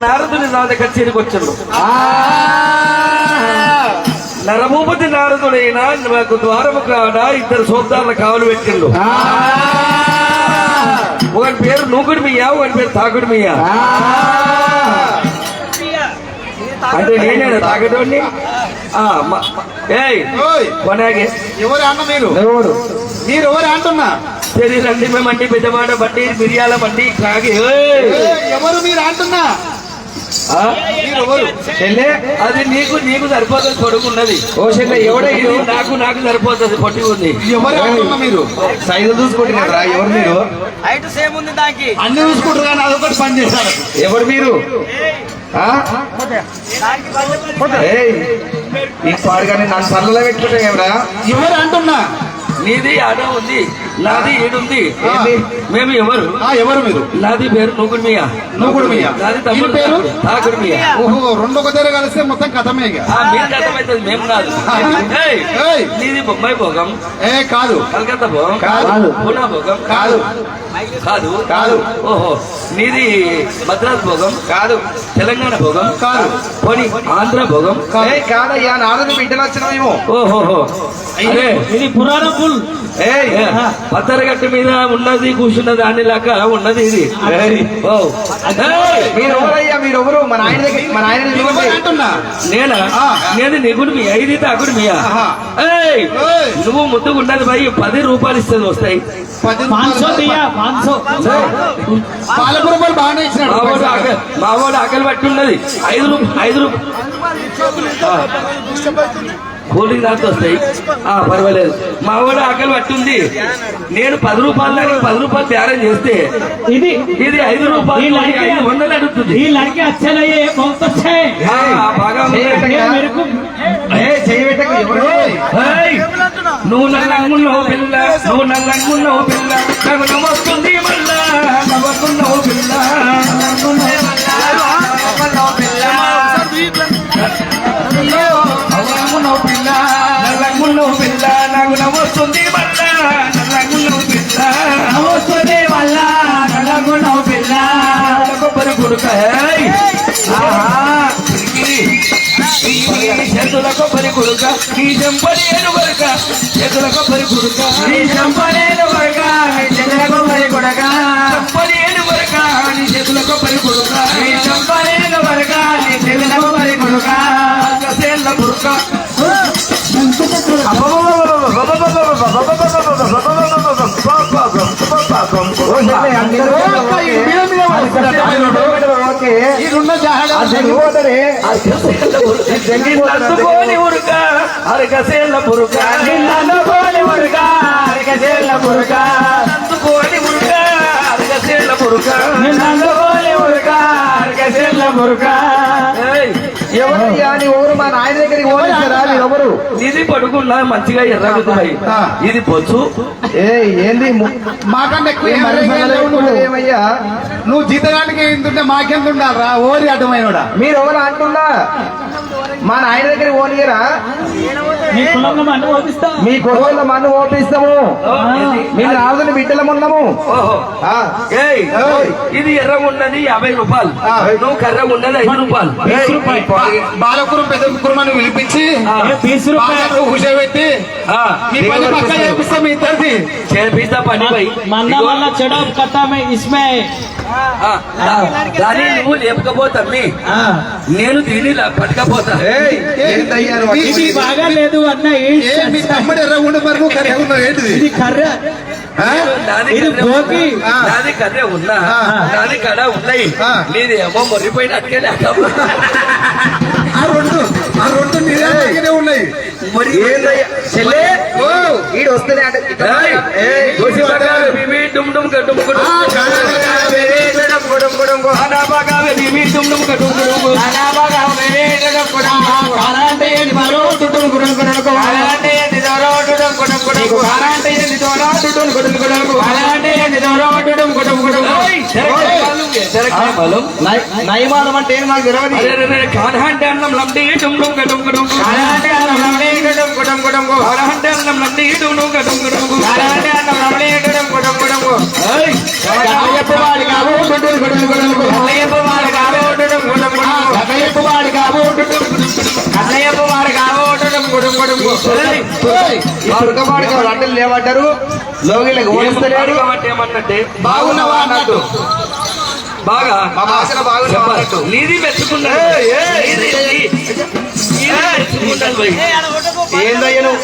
నారదుని నా దగ్గర చేరుకొచ్చాడు. నరభూపతి నారదుడైనా నాకు ద్వారము కాడ ఇద్దరు సోదరుల కావలు పెట్టిండు. ఒకటి పేరు నూకుడు మియా, ఒకటి పేరు తాకుడు మియా. అంటే నేనే తాగటోడిని. కొనాగే ఎవరు అన్న మీరు? మీరు ఎవరు అంటున్నా? తెలియదండి. మేమండి పెద్దమాట బండి, మిరియాల బండి తాగి. ఎవరు మీరు అంటున్నా? అది నీకు సరిపోతుంది, పొడుగున్నది. ఓ చెల్ల ఎవడ నాకు సరిపోతుంది, పొట్టి ఉంది. ఎవరు అంటున్నా? మీరు సైజు చూసుకుంటున్నారా? ఎవరు మీరు? హైట్ సేమ్ ఉంది దానికి, అన్ని చూసుకుంటారు కానీ అదొకటి పని చేస్తారు. ఎవరు మీరు? ఈ పాడుగానే నన్ను సరళలో పెట్టుకుంటా ఎవరా? ఎవరు అంటున్నా? నీది ఆడ ఉంది, నాది ఏడుంది. మేము ఎవరు? ఎవరు మీరు? నాది పేరు నూకుడు మియా. నూకుడు మియా. నాది తమ్ముడు పేరు తాకుడు మియా. ఓహో, రెండు ఒక దగ్గర కలిస్తే మొత్తం కథమే. మీరు కథమవుతుంది, మేము కాదు. నీది బొంబాయి భోగం కాదు, కలకత్తా భోగం కాదు, పూనా భోగం కాదు, కాదు కాదు. ఓహో, నీది మద్రాస్ భోగం కాదు, తెలంగాణ భోగం కాదు, పోనీ ఆంధ్ర భోగం కాదయ్యా. నారదు బిడ్డలు వచ్చినామేమో. ఓహోహో, ఇది పురాణ పుల్. పత్తరగట్టు మీద ఉన్నది కూర్చున్నది దాని లాగా ఉన్నది ఇది. మీరు ఎవరయ్యా? మీరు ఎవరు? మన ఆయన దగ్గర, మన ఆయన అంటున్నా. నేనా? నేను నిగుడు మీ ఐదు తాకుడు మియా. నువ్వు ముద్దుగా ఉన్నది భయ్, 10 రూపాయలు ఇస్తుంది, వస్తాయి. 500 పాలపురపాలు బాగానే ఇచ్చినాడు. మావాడు ఆకలి పట్టి ఉన్నది. 5 రూపాయలు కూలింగ్ దాంతో వస్తాయి. పర్వాలేదు. మా వాడు ఆకలి పట్టింది. నేను 10 రూపాయలు దానికి 10 రూపాయలు తయారం చేస్తే ఇది 5 రూపాయలు 500 అడుగుతుంది. బాగా నువ్వు నల్లంగున్నావు పిల్ల, నువ్వు నల్లంగున్నావు పిల్ల, నాకు నమస్తుంది మళ్ళా నవ్వుకున్నావు పిల్ల, నల్లంగున్నావు పిల్ల, నల్లంగున్నావు పిల్ల, నాకు నవ్వుతుంది మళ్ళా నల్లంగున్నావు పిల్ల, నవ్వుతుంది మళ్ళా నల్లంగున్నావు పిల్ల. కొబ్బరి కొడుక చేతుల కొబ్బరి కొడుక, నీ చెంపలేను కొడుక, చేతుల కొబ్బరి కొడుక, నీ చెంపలేను కొడుక, చేతుల కొబ్బరి కొడుక, చెంపలేను కొడుక, నీ చేతుల కొబ్బరి కొడుక, నీ చెంపలేను కొడుక, నీ చేతుల కొబ్బరి కొడుక, కసేళ్ళ కొడుక. అందుకోని ఉరుక అరకసేళ్ళ పురుక, అందుకోని ఉరుక అరకసేళ్ళ పురుక, అందుకోని ఉరుక అరకసేళ్ళ పురుక, అందుకోని ఉరుక అరకసేళ్ళ పురుక. ఎవరయ్యా? నీ ఊరు మా నాయన దగ్గరికి పోలేసారా? ఎవరు? ఇది పడుకున్నా మంచిగా ఎర్రగుతున్నాయి. ఇది బొచ్చు. ఏంది మాకన్నా ఎక్కువ ఏమయ్యా? నువ్వు జీతగానికి ఏంటుంటే మాకెంత ఉండాలరా? ఓరి అడ్డమైనడా? మీరు ఎవరు అంటున్నా? మా నాయన దగ్గర ఓనియరా? మీ కులంలో మన్ను ఓపిస్తాము, మేము రాజుని బిడ్డలమున్నాము. ఇది ఎర్రగున్నది 50 రూపాయలు, నువ్వు కర్రగున్నది 5 రూపాయలు. బాలకురు పెద్ద కుర్మని పిలిపించి 20 రూపాయలు కూర్చోబెట్టి మీ పని పక్క చేపిస్తాం. మీ ఇద్దరిది చేపిస్తా పని పోయి చెడప్ కట్టా ఇస్మే దాన్ని నువ్వు లేపకపోతాన్ని, నేను దీన్ని పట్టుకపోతా. బాగా లేదు అన్న. మీ తమ్ముడు ఎర్ర ఉండి మరి నువ్వు కర్ర ఉన్నావు. ఏంటిది? ఇది కర్ర, ఇది గోకి. నాది కర్రే ఉన్నా, నాది కడ ఉన్నాయి, నీది ఏమో మొర్రిపోయిన అట్కే లేక ఆ రెండు నీరే ఉన్నాయి. మరి ఈడు వస్తేనే అంటే నయమానం అంటే నాకు తెలియదు. కాదంటే అన్నం లండి డుమ్ గడుం గడుం, కాదంటే అన్నం లండి గడుం గడుం గడుం, కాదంటే అన్నం లండి డుమ్ గడుం గడుం, కాదంటే అన్నం లండి గడుం గడుం గడుం. అయ్యప్ప వాడి కావు గడుం గడుం గడుం, అయ్యప్ప వాడి కావు గడుం గడుం తురకబాడుకోవాలి అంటే లేవంటారు లోగిలకు ఓడిస్తలేరు ఏమన్నట్టే బాగున్నావా అన్నట్టు బాగా మా భాషలో బాగున్నావా అన్నట్టు నీది మెచ్చుకున్నాడు ఏందయ్యను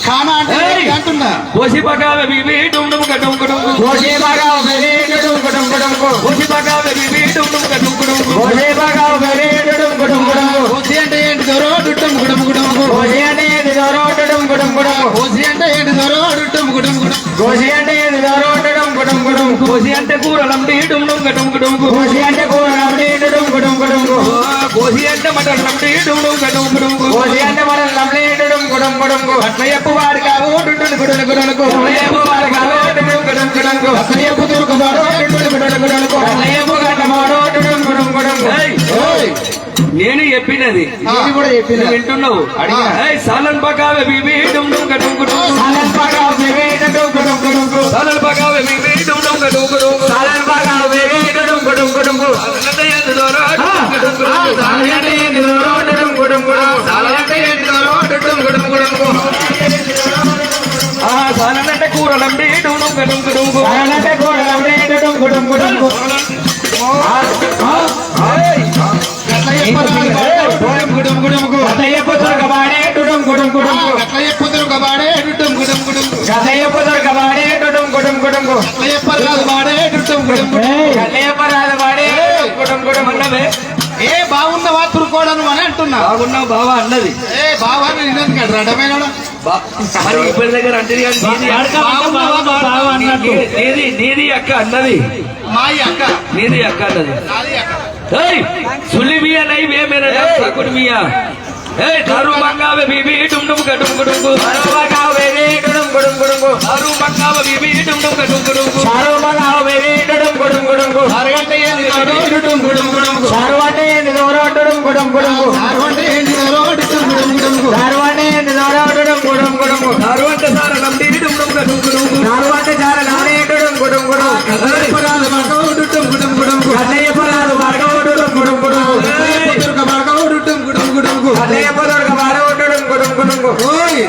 ఖానా అంటే అంటున్నా కోసి పకావే బీబీ డుమ్ కడుం కుడుం కోసే బాగా వెరేడుం కుడుం కుడుం కోసి పకావే బీబీ డుమ్ కడుం కుడుం కోసే బాగా వెరేడుం కుడుం కుడుం కోసి అంటే ఏంటి దొరో డుట్టం కుడుం కుడుం కోసి అంటే ఏంటి దొరో డుట్టం కుడుం కుడుం కోసి అంటే ఏంటి దొరో డుట్టం కుడుం కుడుం కోసి అంటే ఏంటి దొరో డుట్టం కుడుం కుడుం కోసి అంటే కూరలండి డుమ్ కడుం కుడుం కోసి అంటే కూరలండి డుట్టం కుడుం కుడుం కోసి అంటే మటన్ లండి డుమ్ కడుం కుడుం కోసి అంటే మన లండి డుట్టం కుడుం కుడుం అట్లా చెప్పు వాడు కావు డుట్టం కుడుం కుడుం చెప్పు వాడు కావు డుట్టం కుడుం కుడుం అట్లా చెప్పు తురుకు వాడు డుట్టం కుడుం కుడుం అట్లా చెప్పు గట్ట వాడు డుట్టం కుడుం కుడుం నేను చెప్పినది ఇది కూడా చెప్పిన నువ్వు వింటున్నావు సాలన్ పకావే బీబీ డుమ్ కడుం కుడుం సాలన్ బాగా వెరేడుం కుడుం కుడుం సాలన్ పకావే బీబీ డుమ్ కడుం కుడుం సాలన్ బాగా వెరేడుం కుడుం కుడుం అన్నదే దొరా సాలన్ ఏంటి దొరో డుట్టం కుడుం కుడుం సాలన్ ఏంటి దొరో డుట్టం కుడుం కుడుం సాలన్ అంటే కూరలండి డుమ్ కడుం కుడుం సాలన్ అంటే కూరలండి డుట్టం కుడుం కుడుం ఏ బాగున్నావా తురుకోవడం అని అంటున్నా బాగున్నావు బావా అన్నది ఏ బావా నిన్నది కదా రడమైన మరి ఇప్పటి దగ్గర అంటే నీది అక్క అన్నది మాయి అక్క నీది అక్క అన్నది నాది అక్క సుల్లి మియా నై మేరా సాకుడు మియా దారు మంగావే బీబీ డుమ్ కడుం కుడుం దారు మంగావే బీబీ డుమ్ కడుం కుడుం అరగంట ఏంది డుట్టం కుడుం కుడుం సారవంటే ఏంది దొరో డుట్టం కుడుం కుడుం సారవంటే ఏంది దొరో డుట్టం కుడుం కుడుం సారవంటే ఏంది దొరో డుట్టం కుడుం కుడుం దారు అంటే సార నండి డుమ్ కడుం కుడుం సారవంటే చాల నానే డుట్టం కుడుం కుడుం పరాలు మార్గం డుట్టం కుడుం కుడుం అన్నయ్య పరాలు మార్గం డుట్టం కుడుం కుడుం పుత్రుక మార్గం డుట్టం కుడుం కుడుం అన్నయ్య పరాలు మార్గం డుట్టం కుడుం కుడుం ఓయ్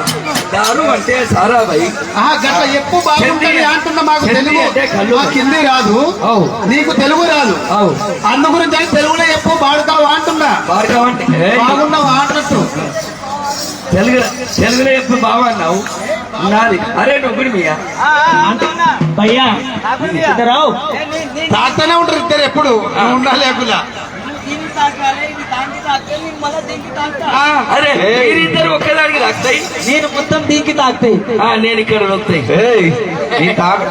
దారు అంటే సారా భయ్ గట్ల ఎప్పు బాగుంటుంది అంటున్నా మాకు తెలుగు మాకు హిందీ రాదు నీకు తెలుగు రాదు అందు గురించి అని తెలుగులో ఎప్పు బాడుకావు అంటున్నా భార్గవ అంటే బాగున్నావు అంటున్నట్టు తెలుగులో ఎప్పుడు బావా అన్నావు నాది అరే నొగ్గుడు మియా భయ్యా ఇద్దరావు తాగుతూనే ఉంటారు ఇద్దరు ఎప్పుడు ఉండాలి లేకుండా అరే మీరిద్దరు ఒకేదానికి తాకుతాయి నేను మొత్తం దీనికి తాకుతాయి నేను ఇక్కడ నొక్కుతాయి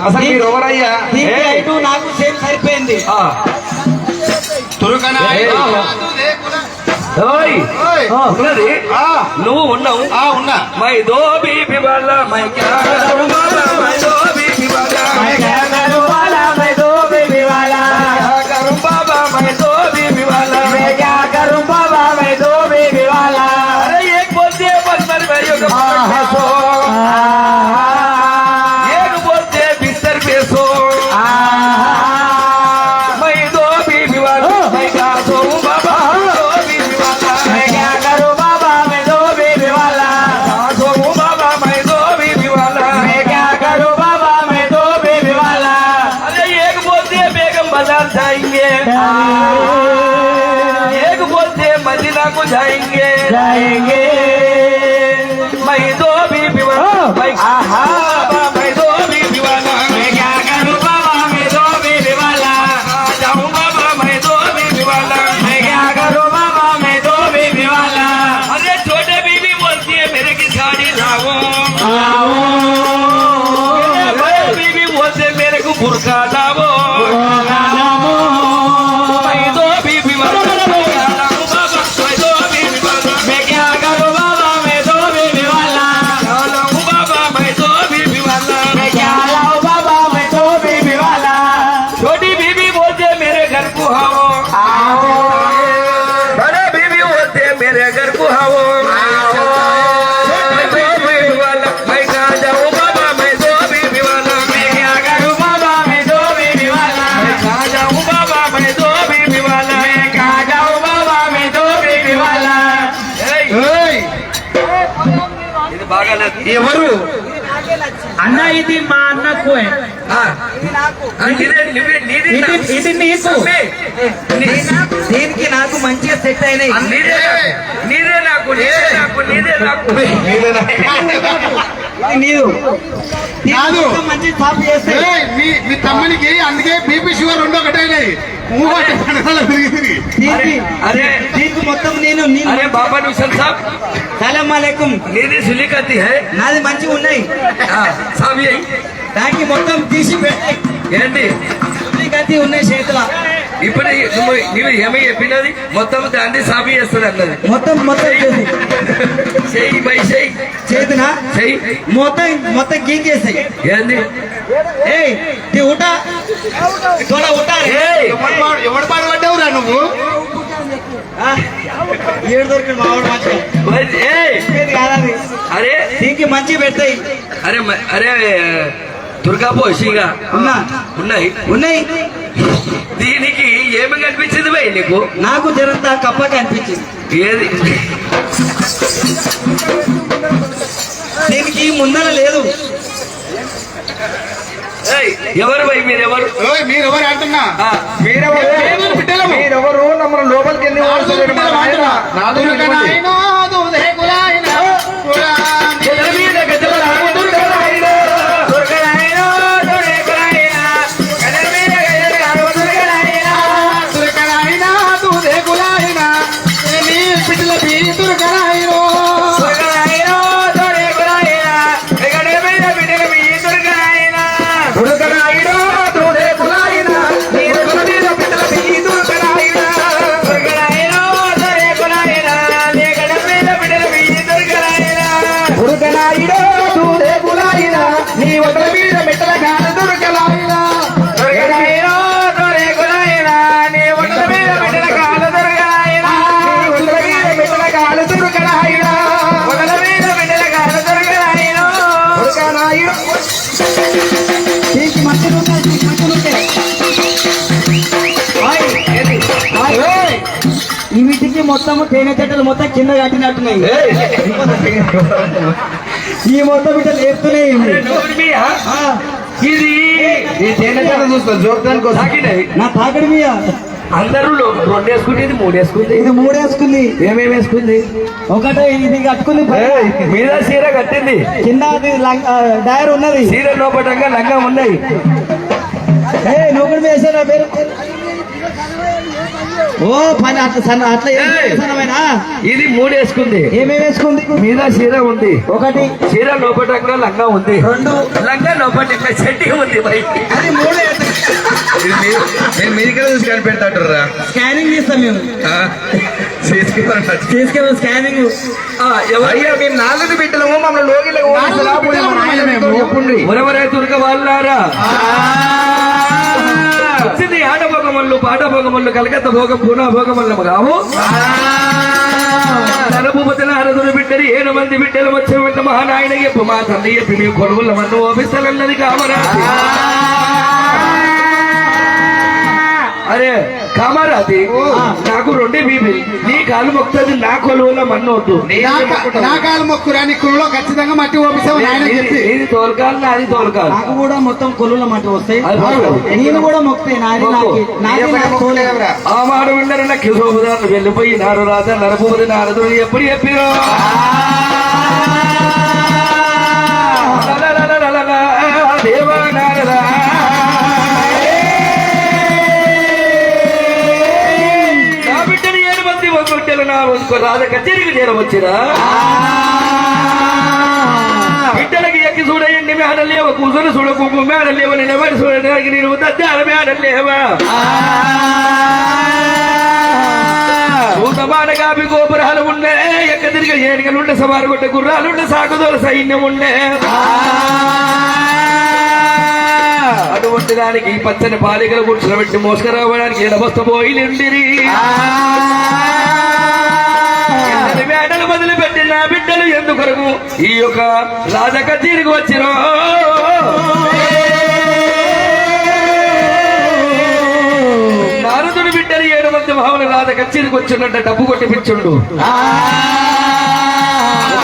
అసలు మీరు ఎవరయ్యా దీనికి ఐదు నాకు సేమ్ సరిపోయింది తురుకనా ఉన్నది నువ్వు ఉన్నావు ఉన్నా మై దో బీబీ వాళ్ళ మై క్యా కरूं बाबा మై దో బీబీ వాళ్ళ మై క్యా కरूं బాలా మై దో బీబీ వాళ్ళ కरूं బాబా మై దో బీబీ వాళ్ళ మై క్యా కरूं బాబా మై దో బీబీ వాళ్ళ అరే एक बोलते बस मर भाइयों का पैसो एक बोलते बिस्तर पे सो मैं दो बीबी वाला मैं क्या करूं बाबा दो बीबी वाला मैं क्या करूं बाबा मैं दो बीबी वाला सोऊं बाबा मैं दो बीबी वाला मैं क्या करूं बाबा मैं दो बीबी वाला अरे एक बोलते बेगम बाजार जाएंगे एक बोलते मदीना को जाएंगे मैं दो बीबी वाला मैं बाबा मैं दो बीबी वाला मैं क्या करूं बाबा मैं दो बीबी वाला जाऊं बाबा मैं दो बीबी वाला मैं क्या करूं बाबा मैं दो बीबी वाला अरे छोटे बीबी बोलती है मेरे की साड़ी लाओ बड़े बीबी बोलते मेरे को बुर्का लाओ मैं दो बीबी वाला मैं क्या लाऊं बाबा मैं दो बीबी वाला मैं क्या करूं बाबा मैं दो बीबी वाला लाऊं बाबा मैं दो बीबी वाला मैं क्या लाऊं बाबा मैं दो बीबी वाला छोटी बीबी बोलते मेरे घर को आओ बड़े बीबी बोलते मेरे घर को आओ मैं दो बीबी वाला मैं कहाँ जाऊँ बाबा मैं दो बीबी वाला मैं क्या करूँ बाबा मैं दो बीबी वाला मैं कहाँ जाऊँ बाबा मैं दो बीबी वाला मैं कहाँ जाऊँ बाबा मैं दो बीबी वाला ఎవరు అన్న ఇది మా అన్నకు ఇది నీకు దీనికి నాకు మంచిగా సెట్ అయినాయి. నీదే నాకు ఇది నీరు కాదు. మంచి సాఫ్ చేస్తే ఏయ్, మీ తమ్మునికి అందుకే బీపీ షుగర్ రెండు ఒకటైనాయి. తిరిగి దీనికి अरे దీనికి మొత్తం నేను अरे बाबा नुसल साहब సలాం అలైకుం. नीदी सुली करती है నాది మంచిగా ఉన్నాయి. साहब यही దానికి మొత్తం తీసి పెట్టి ఏంటి గతి ఉన్నాయి చేతుల ఇప్పుడు నీవు ఏమై చెప్పినది మొత్తం దాన్ని సాబి చేస్తుంది అన్నది మొత్తం చేసి చెయ్యి బై చెయ్యి చేతున చెయ్యి మొత్తం గీకేసాయి. ఏంది ఏయ్ తీ ఉటా తోడా ఉటా రే. ఏయ్, ఎవడు పాడబడ్డావురా నువ్వు? ఏడు దొరికింది మావాడు మంచిగా బై, ఏయ్, ఇది కాదని అరే దీనికి మంచి పెడతాయి. అరే దుర్గా పోషిగా ఉన్నాయి ఉన్నాయి. దీనికి ఏమి కనిపించింది బై నీకు నాకు జరంతా కప్పగా అనిపించింది. ఏది దీనికి ముందర లేదు. ఏయ్, ఎవరు బై మీరెవరు ఓయ్, మీరెవరు అంటున్నా? ఆ, మీరెవరు బిడ్డలము? మీరెవరు మమ్మల్ని లోపలికి ఎన్ని దీనికి మంచిగా ఉంటాయి. దీనికి మంచిగా ఉంటాయి. ఈ వీటికి మొత్తం తేనె చెట్టలు మొత్తం కింద కట్టినట్టున్నాయి. ఈ మొత్తం ఇట్లా లేపుతున్నాయి. ఇది చూస్తా జోక్తానికి తాకినాయి నా తాకడి మీద అందరూ రెండు వేసుకుంటే ఇది మూడు వేసుకుంది ఇది మూడేసుకుంది. ఏమేమి వేసుకుంది ఒకటే ఇది కట్టుకుంది. ఏయ్, మీద చీర కట్టింది కింద అది డైర్ ఉన్నది. చీర లోపటంగా లంగా ఉన్నాయి నువ్వు కూడా వేసారా పేరు? ఓ పని అట్లా ఏయ్. ఇది మూడు వేసుకుంది ఏమేమి వేసుకుంది? మీద చీర ఉంది ఒకటి చీర లోపటంగా లంగా ఉంది రెండు లంగా లోపట చెట్టి ఉంది బయట అది మూడు నేను మీదికే చూసి కనిపెడతాడురా. స్కానింగ్ చేస్తాం మేము. తీసుకెళ్ళి స్కానింగ్. అయ్యా మేము నాలుగు బిడ్డలము మమ్మల్ని లోగిలే మురవరే దుర్గ వాళ్ళారా వచ్చింది ఆట భోగమల్లు పాట భోగమల్లు కలకత్త భోగం పూనా భోగమల్లు కావు తనభూపతి నారదుడు బిడ్డలు 7 మంది బిడ్డలు వచ్చే వెంట మహానాయన చెప్పు మా తండ్రి చెప్పి మీ కొడుకుల మన్ను ఓపిస్తలన్నది కామరా అరే కామారాతి నాకు రెండే బీబీ నీ కాలు మొక్కుతుంది నా కొలువుల మన్ను వద్దు నా కాలు మొక్కురా నీ కుళ్ళలో ఖచ్చితంగా మట్టి ఓపిస్తావు ఆయన చెప్పి ఇది తోలకాలు నాది తోలకాలు నాకు కూడా మొత్తం కొలువుల మాట వస్తాయి. అది బాగుంది. నేను కూడా మొక్తాయి. నాది ఆ మాట వింటారు నా కిశోపదాన్ని వెళ్ళిపోయి నారు రాత నరభూపతి నారదుడు ఎప్పుడు చెప్పిరో దేవా నారదా నా బిడ్డలు 7 మంది బిడ్డలు నా రాజ కచేరికి చేరవచ్చిరా బిడ్డలకి ఎక్కి చూడయండి మేడలేవ కూర్చొని చూడకు మేడలేవ నిలబడి చూడడానికి నేను దద్దాల మేడలేవా కాపి గోపురాలు ఉండే ఎక్క తిరిగి ఏడుగలుండే సవారు కొట్టే గుర్రాలుండే సాగుదోల సైన్యం ఉండే అటువంటి దానికి పచ్చని బాలికలు కూర్చోబెట్టి మోసుకురావడానికి ఎడబస్తపోయిలిండిరి మేడలు మొదలుపెట్టి నా బిడ్డలు ఎందుకొరకు ఈ యొక్క రాజక తిరిగి వచ్చిన నారదుడు బిడ్డలు 7 మంది భావన రాజ కచ్చేరికి వచ్చినట్టు డబ్బు కొట్టిపించుండు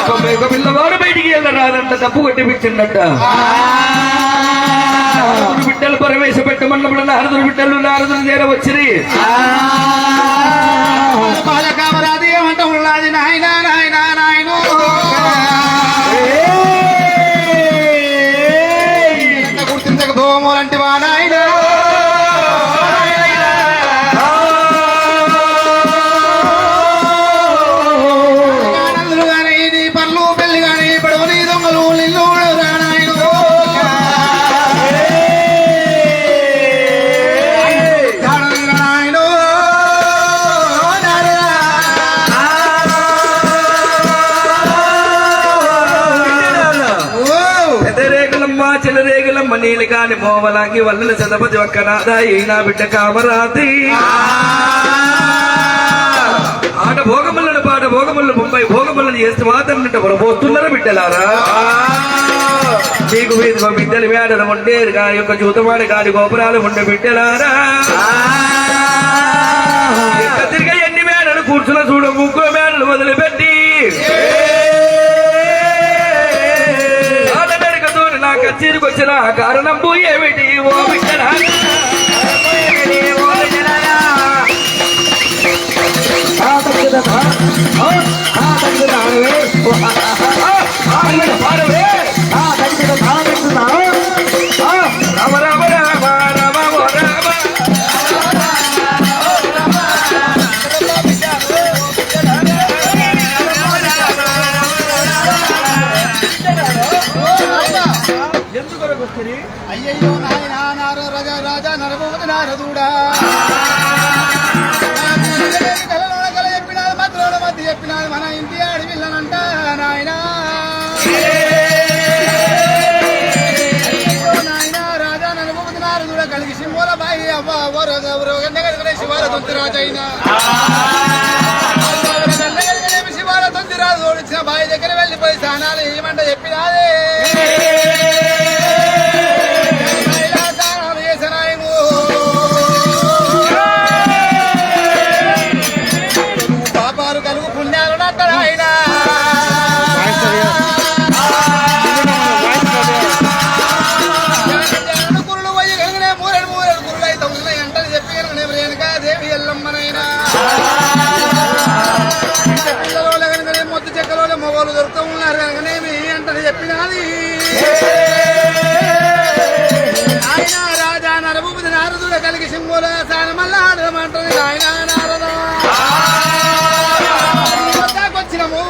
ఒక పిల్లవాడు బయటికి వెళ్ళరాదంట తప్పు కొట్టిపించిందట నారదుడు బిడ్డలు ప్రవేశపెట్టమన్నప్పుడు నారదుడు బిడ్డలు నారదుడు చేర వచ్చిరి బాలకామరాది ఏమంట ఉన్నది నాయన నాయన నాయన గుర్తించక దోమలంటి వా నాయన చెలరేగలమ్మ నీళ్ళు కాని మోవలాంగి వల్లల చదపతి ఒక్కనాదా ఈనా బిడ్డ కామరాతి ఆట భోగములను పాట భోగములను ముంబై భోగములను చేస్తే మాత్రం పోతున్నారా బిడ్డలారా మీకు బిడ్డలు మేడలు ఉండేది కాని యొక్క చూతమాడి కాని గోపురాలు ఉండే బిడ్డలారా తిరిగి ఎన్ని మేడలు కూర్చున్న చూడ ముగ్గురు మేడలు వదిలిపెట్టి కచ్చేరికొచ్చిన కారణం ఏమిటి ఓ బిడ్డలా రామ రామ రామ రామ రామ అయ్యయ్యో నాయన నార రాజా రాజా నరభూపతి నారదుడా కల చెప్పినాడు మధ్యలో మధ్య చెప్పినాడు మన ఇంటి అడవిల్లనంట నాయన అయ్యయ్యో నాయన రాజా నరభూపతి నారదుడా కలిగి సింహోల బాయి అవ్వ శివాల తొంతి రాజైనా శివాల తొంతి రాజు ఓడించిన బాయి దగ్గర వెళ్ళిపోయి స్నానాలు ఏమంట చెప్పినాదే పాపాలు కలుగు పుణ్యాలు నట్టడాయన కురులు పోయి కలిగిన మూరెడు కురులు అయితే ఉన్నాయి అంటని చెప్పి కనుక వెనక దేవి ఎల్లమ్మనైనా పిల్లలు కనుకనే మొత్తం చెక్కలో మొగోలు దొరుకుతూ ఉన్నారు కనుకనేమి అంటని చెప్పినది ఆయన రాజా నరభూపతి నారదుడు కలిగి సింహుల సాన మళ్ళా ఆడమంటది ఆయన నారద వచ్చినము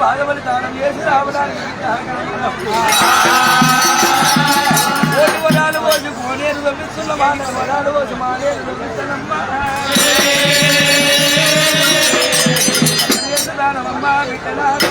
బాధపడి దానం చేసి రావడానికి వరాలు రోజు కోనేరు పంపిస్తున్న వరాలు రోజు మానేరు పంపిస్తున్నమ్మా దానమమ్మ బిడ్డలాడు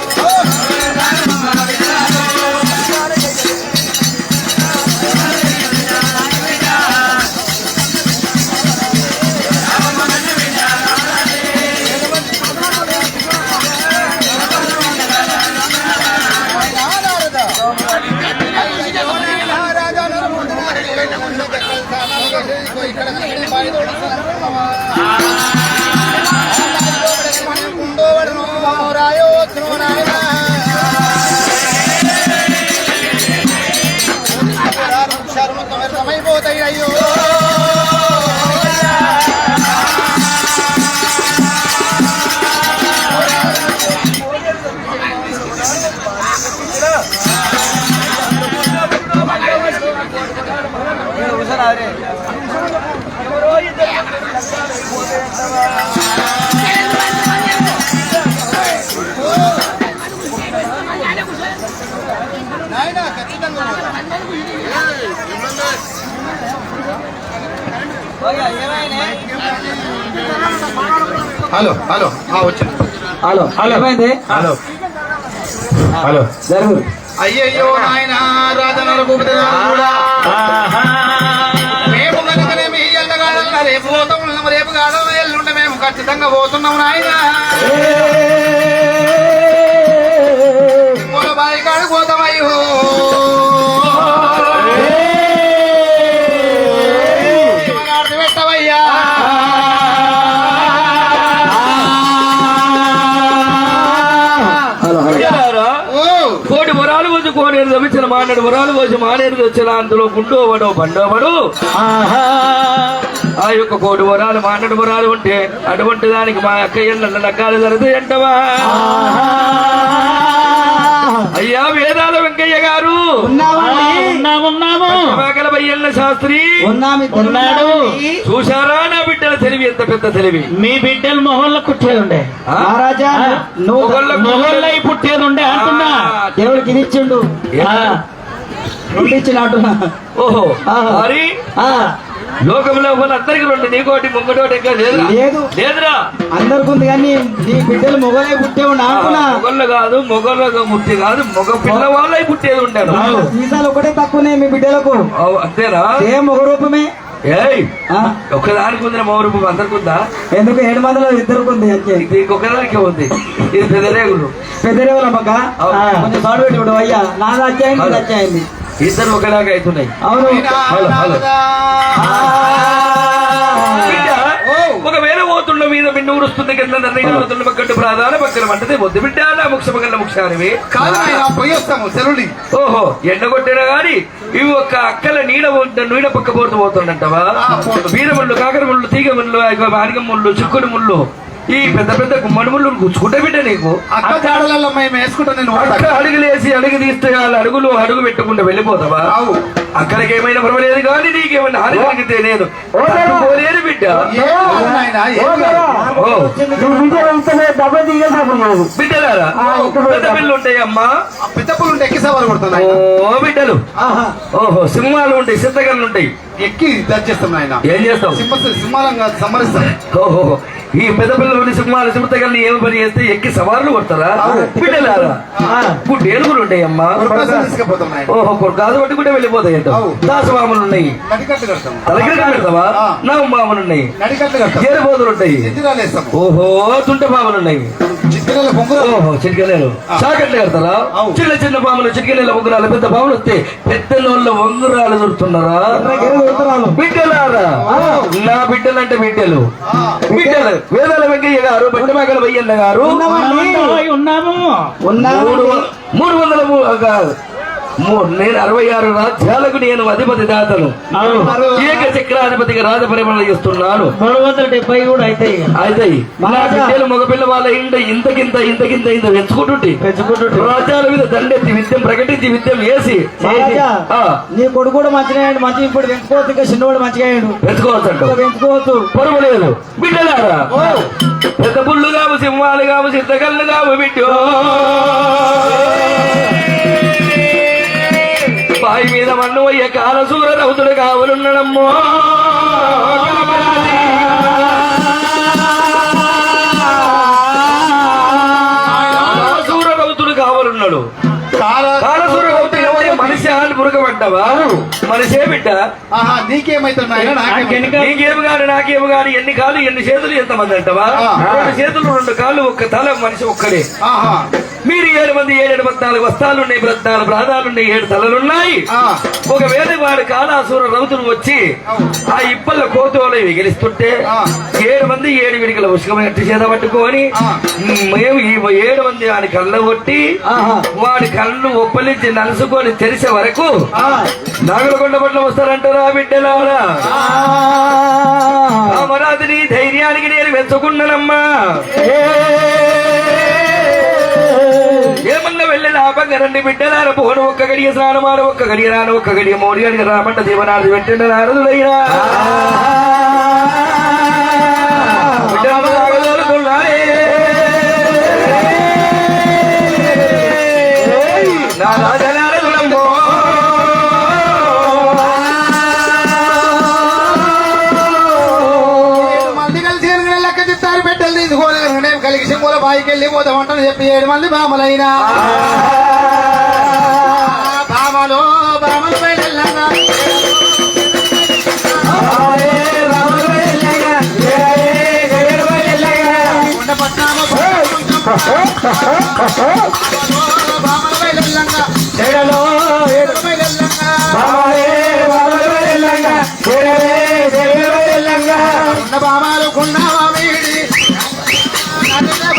నాయనా ఖచ్చితంగా హలో హలో వచ్చా హలో హలో ఏమైంది హలో హలో జరుగు అయ్యయ్యో నాయన రాజనరభూపతినారుడా మేము కనుకనే మీ ఎల్లగాడల్లా రేపు పోతాం రేపు కాదు ఎల్లుండి మేము ఖచ్చితంగా పోతున్నాం నాయన బాయి కాడు పోతామయ్యో పెట్టవయ్యా కోటి వరాలు వచ్చి కోనేరు దమించిన మానేడు వరాలు వచ్చి మానేరు వచ్చిన అందులో గుండోవడో బండోవడు ఆ యొక్క కోటి వరాలు మానేడు వరాలు ఉంటే అటువంటి దానికి మా అక్కయ్య నగ్గాలు జరుగుతాయి అంటవా అయ్యా వేదాల వెంకయ్య గారు బయ్యన్న శాస్త్రి ఉన్నాడు. చూశారా నా బిడ్డల తెలివి ఎంత పెద్ద తెలివి మీ బిడ్డలు మొహల్లో కుట్టేదుండే మహారాజా మొహల్లై పుట్టేదుండే అంటున్నా దేవుడికి ఇది ఇచ్చిండు రెండు ఇచ్చిన అంటున్నా ఓహో మరి లోకంలో వాళ్ళందరికీ రెండు నీకోటి ముంగటోటి ఇంకా లేదురా లేదు. లేదురా అందరికి ఉంది కానీ నీ బిడ్డలు మొగలే పుట్టే ఉన్నా అంటున్నా మొగళ్ళు కాదు మొగళ్ళ ముట్టి కాదు మగ పిల్లవాళ్ళై పుట్టేది ఉంటాను మీసాలు ఒకటే తక్కువనే మీ బిడ్డలకు అంతేనా ఏ మొగ రూపమే ఏయ్ ఒక్కదానికి ఉందిరా మగ రూపం అందరికి ఉందా ఎందుకు 7 మందిలో ఇద్దరికి ఉంది అంతే ఇది ఇంకొకదానికి ఉంది ఇది పెద్ద రేగులు పెద్దరేవుల పక్క కొంచెం సాడు పెట్టి ఇప్పుడు అయ్యా నాది వచ్చాయింది ఇది వచ్చాయింది ఇద్దరు ఒకలాగా అవుతున్నాయి అవును హలో హలో ఒకవేళ పోతున్న మీద బిండు ఊరుస్తుంది కింద నన్నయ్య పక్కట్టు ప్రాధాన పక్కన వంటది వద్దు బిడ్డ నా ముక్షమగల్ల ముక్షానివి కాదు నాయన పోయి వస్తాము సెలవుని ఓహో ఎండ కొట్టినా గాని ఇవి ఒక అక్కల నీడ పక్క పోతుండంటవా వీర ముళ్ళు కాకర ముళ్ళు తీగ ముళ్ళు మారిగ ముళ్ళు చిక్కుడు ముళ్ళు ఈ పెద్ద పెద్ద గుమ్మడి ముళ్ళు గుచ్చుకుంటే బిడ్డ నీకు అక్క చాడలలో మేము వేసుకుంటా నేను అక్క అడుగులేసి అడుగు తీస్తే వాళ్ళ అడుగు పెట్టుకుంటూ వెళ్ళిపోతావా అక్కడికి ఏమైనా పర్వాలేదు కానీ నీకేమైనా హాని కలిగితే నేను తట్టుకోలేను బిడ్డ బిడ్డలారా పెద్ద పిల్లలు ఉంటాయి అమ్మా పెద్ద పుల్లు ఉంటే ఎక్కి సవాలు కొడుతున్నాయి ఓ బిడ్డలు ఓహో సింహాలు ఉంటాయి సిద్ధగళ్ళు ఉంటాయి ఎక్కి దర్చేస్తాం నాయన ఏం చేస్తావు సింహాలంగా సంహరిస్తాం ఓహో ఈ పెద్ద పిల్లలు సింహాలు సిద్ధగల్ని ఏమి పని చేస్తే ఎక్కి సవాళ్ళు కొడతారా బిడ్డలారా ఇప్పుడు ఏనుగులు ఉంటాయి అమ్మా తీసుకుపోతాం నాయన ఓహో కాదు పట్టుకుంటే వెళ్ళిపోతాయి దాసమాములు ఉన్నాయి నడికట్టు కడతాం తలకిడ పెడతావా నవమాములు ఉన్నాయి నడికట్టు కడతాం ఏరుబోతులు ఉంటాయి చిత్రాలు వేస్తాం ఓహో తుంట పాములు ఉన్నాయి చిత్రాల బొంగులు ఓహో చిటికెళ్ళు చాకట్లు కడతారా చిన్న చిన్న పాములు చిటికెళ్ళ ఉంగరాలు పెద్ద పాములు వస్తే పెద్ద నోళ్ళ ఉంగరాలు దొరుకుతున్నారా బిడ్డలారా నా బిడ్డలంటే బిడ్డలు బిడ్డలు వేదాల వెంకయ్య గారు బండిమాగల వయ్యన్న గారు ఉన్నాము 300 నేను 66 రాజ్యాలకు నేను అధిపతి దాతను ఏక చక్రాధిపతిగా రాజ పరిపాలన చేస్తున్నాను 370 కూడా అవుతాయి బిడ్డలు మగపిల్ల వాళ్ళ ఇంతకింత పెంచుకుంటుంటే రాజ్యాల మీద దండెత్తి విద్యం ప్రకటించి విద్యం వేసి నీ కొడుకు కూడా మంచిగా మంచి ఇప్పుడు పెంచుకోవచ్చు ఇంకా చిన్నవాడు మంచిగా పెంచుకోవచ్చు పెంచుకోవచ్చు పొరవలేదు బిడ్డలారా పెద్ద పుల్లు కావు సింహాలు కావు సిద్ధగళ్ళు కావు బిడ్డో బాయి మీద మన్ను అయ్యే కాలసూర రౌతుడు కావలున్నడమ్మో కాలసూర రౌతుడు కావలున్నాడు కాలసూర రౌతుడు మనిషి అని పురకబడ్డావా మనిషే బిడ్డ నీకేమైతుంది నీకేమి గాని నాకేమి గాని ఎన్ని కాళ్ళు ఎన్ని చేతులు ఎంతమంది అంటవా 2 చేతులు 2 కాళ్ళు ఒక్క తల మనిషి ఒక్కడే మీరు 7 మంది 7 14 వస్తాలున్నాయి 14 ప్రాణాలున్నాయి 7 తలలున్నాయి ఒకవేళ వాడి కాలాసుర రౌతులు వచ్చి ఆ ఇప్పల్ల కోతోలు గెలుస్తుంటే 7 మంది 7 విడికల ఉష్కమైనట్టు చేత పట్టుకొని మేము ఈ 7 మంది వాడి కళ్ళ కొట్టి వాడి కళ్ళు ఒప్పలించి నలుసుకొని తెరిసే వరకు నాగలకొండ పట్ల వస్తారంటారా బిడ్డలారా అమరాది నీ ధైర్యానికి నేను వెతుకున్నానమ్మా ఏమన్నా వెళ్ళి లాభంగారండి బిడ్డలార పోను ఒక్క గడియ స్నానమాను ఒక్క గడియ రాను ఒక్క గడియ మోడి గడియ రామంట దీవనాడు పెట్టిండ నారదులైనా నా రాజనారదులమ్మో లెక్క చిత్తారు పెట్టెలు తీసుకోలేదు నేను కలిగి సింగుల బాయికి వెళ్ళి పోతామంటాను చెప్పి 7 మంది బామలైనా బామలు బయటెళ్ళంగా బామల బయటెళ్ళంగా ఉన్న బామాలు కున్నావా వీడి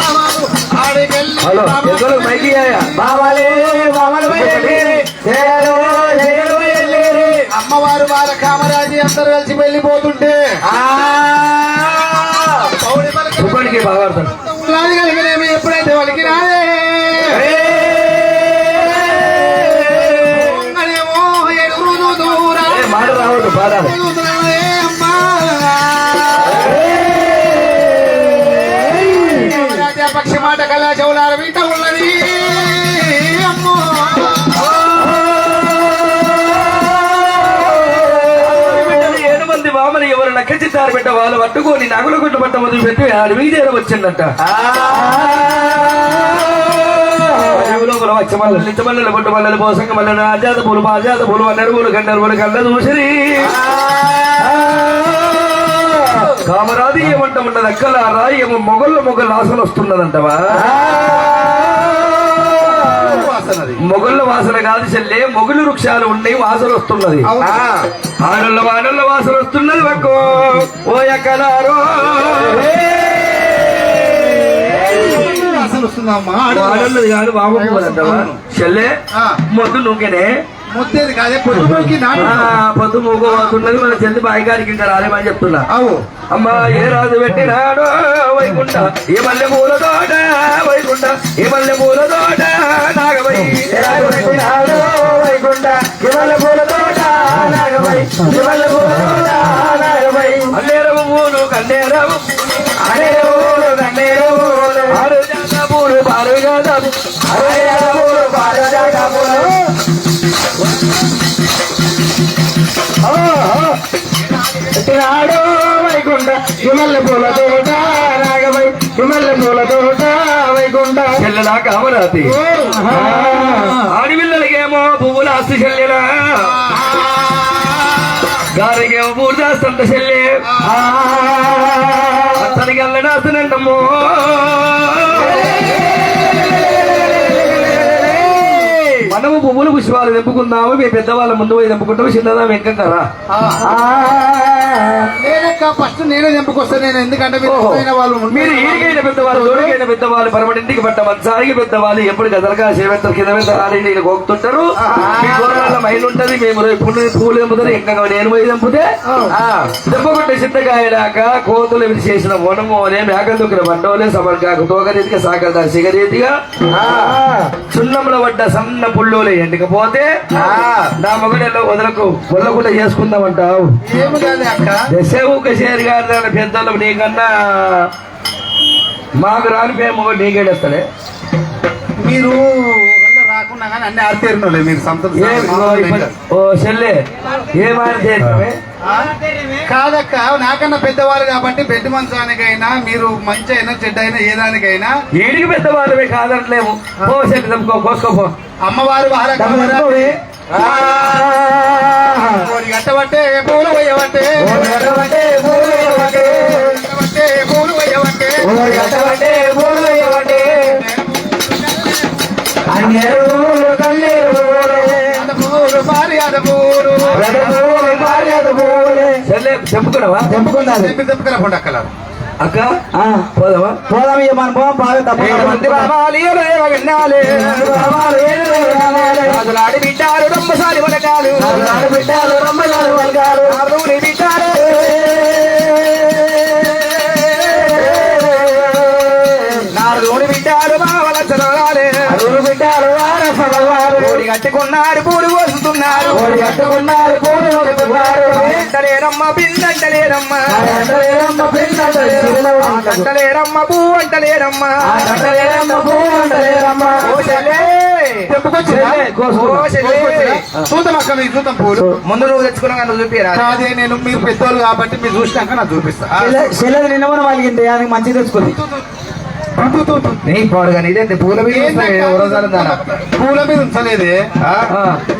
బామాలు ఆడికెళ్ళి హలో ఎదురు మైకి అమ్మవారు వాళ్ళ కామరాజీ అందరు కలిసి వెళ్ళిపోతుంటే ఇప్పటికీ బాగా కలిగినేమి ఎప్పుడైతే వాళ్ళకి రాదే ఎడుగురు దూరా మాట రావద్దు పాడాలి పక్షి మాట కళా చెవులార వింట ఉన్నది అమ్మో 7 మంది బామలు ఎవరు లెక్క చిత్తారు బిడ్డ వాళ్ళు పట్టుకొని నగుల గుట్టు పట్ట మొదలు పెట్టి అడవి చేరవచ్చిందంట లోపల వచ్చి మల్లెలు నిత్య మల్లెలు పొట్టు మల్లెలు పోసంగ మల్లెలు ఆజాత పూలు పాజాత పూలు అన్నరు పూలు గంటరు పూలు కళ్ళ చూసిరి కామరాది ఏమంట ఉన్నది అక్కలారా ఏమో మొగళ్ళు వాసన వస్తున్నదంటవా మొగళ్ళ వాసన కాదు చెల్లే మొగులు వృక్షాలు ఉన్నాయి వాసన వస్తున్నది ఆడళ్ళ వాసన వస్తున్నది వక్కో ఓ ఎక్కలారో వస్తుందమ్మా ఆడళ్ళది కాదు బాబుకోదంటవా చెల్లే మొద్దు నువ్వుకేనే ముద్దేది కాదే పొద్దుకి పొద్దు మూగోతున్నది మన చెల్లి బాయిగారికి ఇంకా రాలేమని చెప్తున్నా అమ్మా ఏ రాజు పెట్టినాడో వైకుంఠ ఏ మల్లె పూల తోట వైకుంఠ ఏ మల్లె పూల తోట నాగవై పెట్టినాడో వైకుంఠ ఏ మల్లె పూల తోట నాగవై ఏ మల్లె పూల తోట నాగవై అల్లేరవు పూలు కన్నేరవు అరేరవు పూలు కన్నేరవు ఆరు జాత పూలు పారు జాత పూలు పారు జాత పూలు పెట్టినాడో వైకుంఠ హిమల్ల పూల తోట నాగవై హిమల్ల పూల తోట వైకుంఠ చెల్లెలా కామరాతి ఆడిపిల్లలకేమో పువ్వుల ఆస్తి చెల్లెలా గారికేమో పూలు దాస్తంత చెల్లె అతనికి అల్లడాస్తనంటమ్మో మనము పువ్వులు పుష్పాలు తెంపుకుందాము మీ పెద్దవాళ్ళ ముందు పోయి తెంపుకుంటాము చిన్నదా వెంకంటారా నేనక్క ఫస్ట్ నేనే తెంపుకొస్తాను నేను ఎందుకంటే మీరు ఈడికైన పెద్దవాళ్ళు తోడికైన పెద్దవాళ్ళు పరమటింటికి పట్ట మంచానికి పెద్దవాళ్ళు ఎప్పుడు గదలగా చేపెడతారు కింద మీద రాలి గోకుతుంటారు మీ గోరాల మైలు ఉంటది మేము పూలు తెంపుతారు ఇంకా నేను పోయి తెంపుతే తెంపకొట్టే చింతకాయడాక కోతులు విడి చేసిన వనమోనే మేకలు దొక్కిన బండోలే సమర్గాకు తోకరీతిగా సాగదా సిగరీతిగా సున్నంలో పడ్డ సన్న పుల్లోలే ఎండకపోతే నా మొగడలో వదలకు వదలకుండా చేసుకుందామంటావు ఏమి కాదు అక్క దశవు కచేరి గారి పెద్దలు నీకన్నా మాకు రాని పేరు నీకేడేస్తాడే మీరు రాకుండా కానీ అన్ని ఆరితేరినోలే మీరు ఓ చెల్లె ఏం ఆరితేరినవే కాదక్క నాకన్నా పెద్దవాళ్ళు కాబట్టి పెద్ద మంచానికైనా మీరు మంచి అయినా చెడ్డ అయినా ఏ దానికైనా ఈడికి పెద్దవాళ్ళమే కాదట్లేము ఓ చెల్లి కోసుకోపో అమ్మవారు గట్టబట్టే పూలు పోయబట్టే పూలు పోయబట్టే చెప్పుకున్నావా చెప్పుకున్నా పండు అక్కల అక్క పోదామా పోదాం ఇక మనం పోదాం రాజులాడి బిడ్డారు రొమ్మసారి వలకాలు బిడ్డలు రమ్మలు వర్గాలు బిడ్డారు నాలుగు బిడ్డారు బావల చదవాలి బిడ్డలు మగవారు కోడి కట్టుకున్నారు పూలు కోసుతున్నారు కోడి కట్టుకున్నారు పూలు కొడుతున్నారు అంటలేరమ్మ పిండంటలేరమ్మ అంటలేరమ్మ పిల్లలు అంటలేరమ్మ పువ్వు అంటలేరమ్మ అంటలేరమ్మ పువ్వు అంటలేరమ్మ చూద్దాం అక్క మీకు చూద్దాం పూలు ముందు నువ్వు తెచ్చుకున్నా నువ్వు చూపిరా కాదే నేను మీరు పెద్దోళ్ళు కాబట్టి మీరు చూసినాక నాకు చూపిస్తా చెల్లెది నిన్న మనం వాళ్ళకి అది మంచిగా తెచ్చుకుంది నీ పాడుగాని ఇదే పూల మీద పూల మీద ఉంచలేదే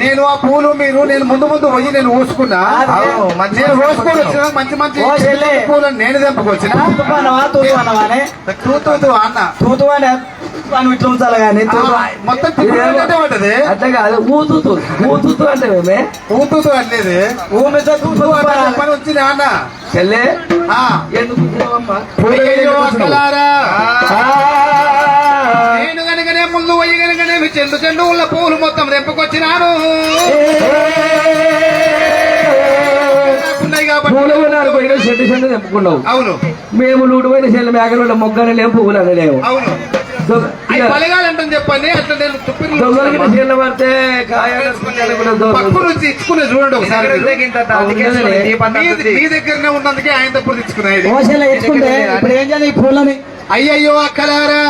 నేను ఆ పూలు నేను ముందు పోయి నేను ఊసుకున్నా అవును, మంచి నేను ఊసుకొని వచ్చిన మంచి మంచి ఓ చెల్లె. పూలను నేను తెంపుకొచ్చిన తూతు అన్నవానే తూతూ అన్న తూతు అని ఇట్లా ఉంచాలి కానీ మొత్తం తిరుగుతుంటే ఉంటది అట్లా కాదు ఊతూతు ఊతూతు అంటే మేమే ఊతూ అనేది ఊమితో తూతు పని వచ్చింది అన్న చెల్లె ఆ. ఎందుకు కూర్చున్నావమ్మా? అయ్యయ్యో అక్కలారా. నేను కనుకనే ముందు పోయి కనుకనే మీ చెండు ఉన్న పూలు మొత్తం తెంపుకొచ్చినాను ఉన్నాయి కాబట్టి పూలు ఉన్నారు పోయిన చెట్టు చెట్టు తెంపుకున్నావు అవును మేము లూడు పోయిన చెల్లి మేకలు మొగ్గలు లేవు పువ్వులు అనలేవు అవును అవి పలగాలంటని చెప్పండి అట్లా నేను దొంగలకి చెల్లి పడితే కాయ పక్కు నుంచి ఇచ్చుకునే చూడండి ఒకసారి మీ దగ్గరనే ఉన్నందుకే ఆయన తప్పుడు తెచ్చుకునేది ఇప్పుడు ఏం చేయాలి ఈ పూలని అయ్యయ్యో అక్కలారా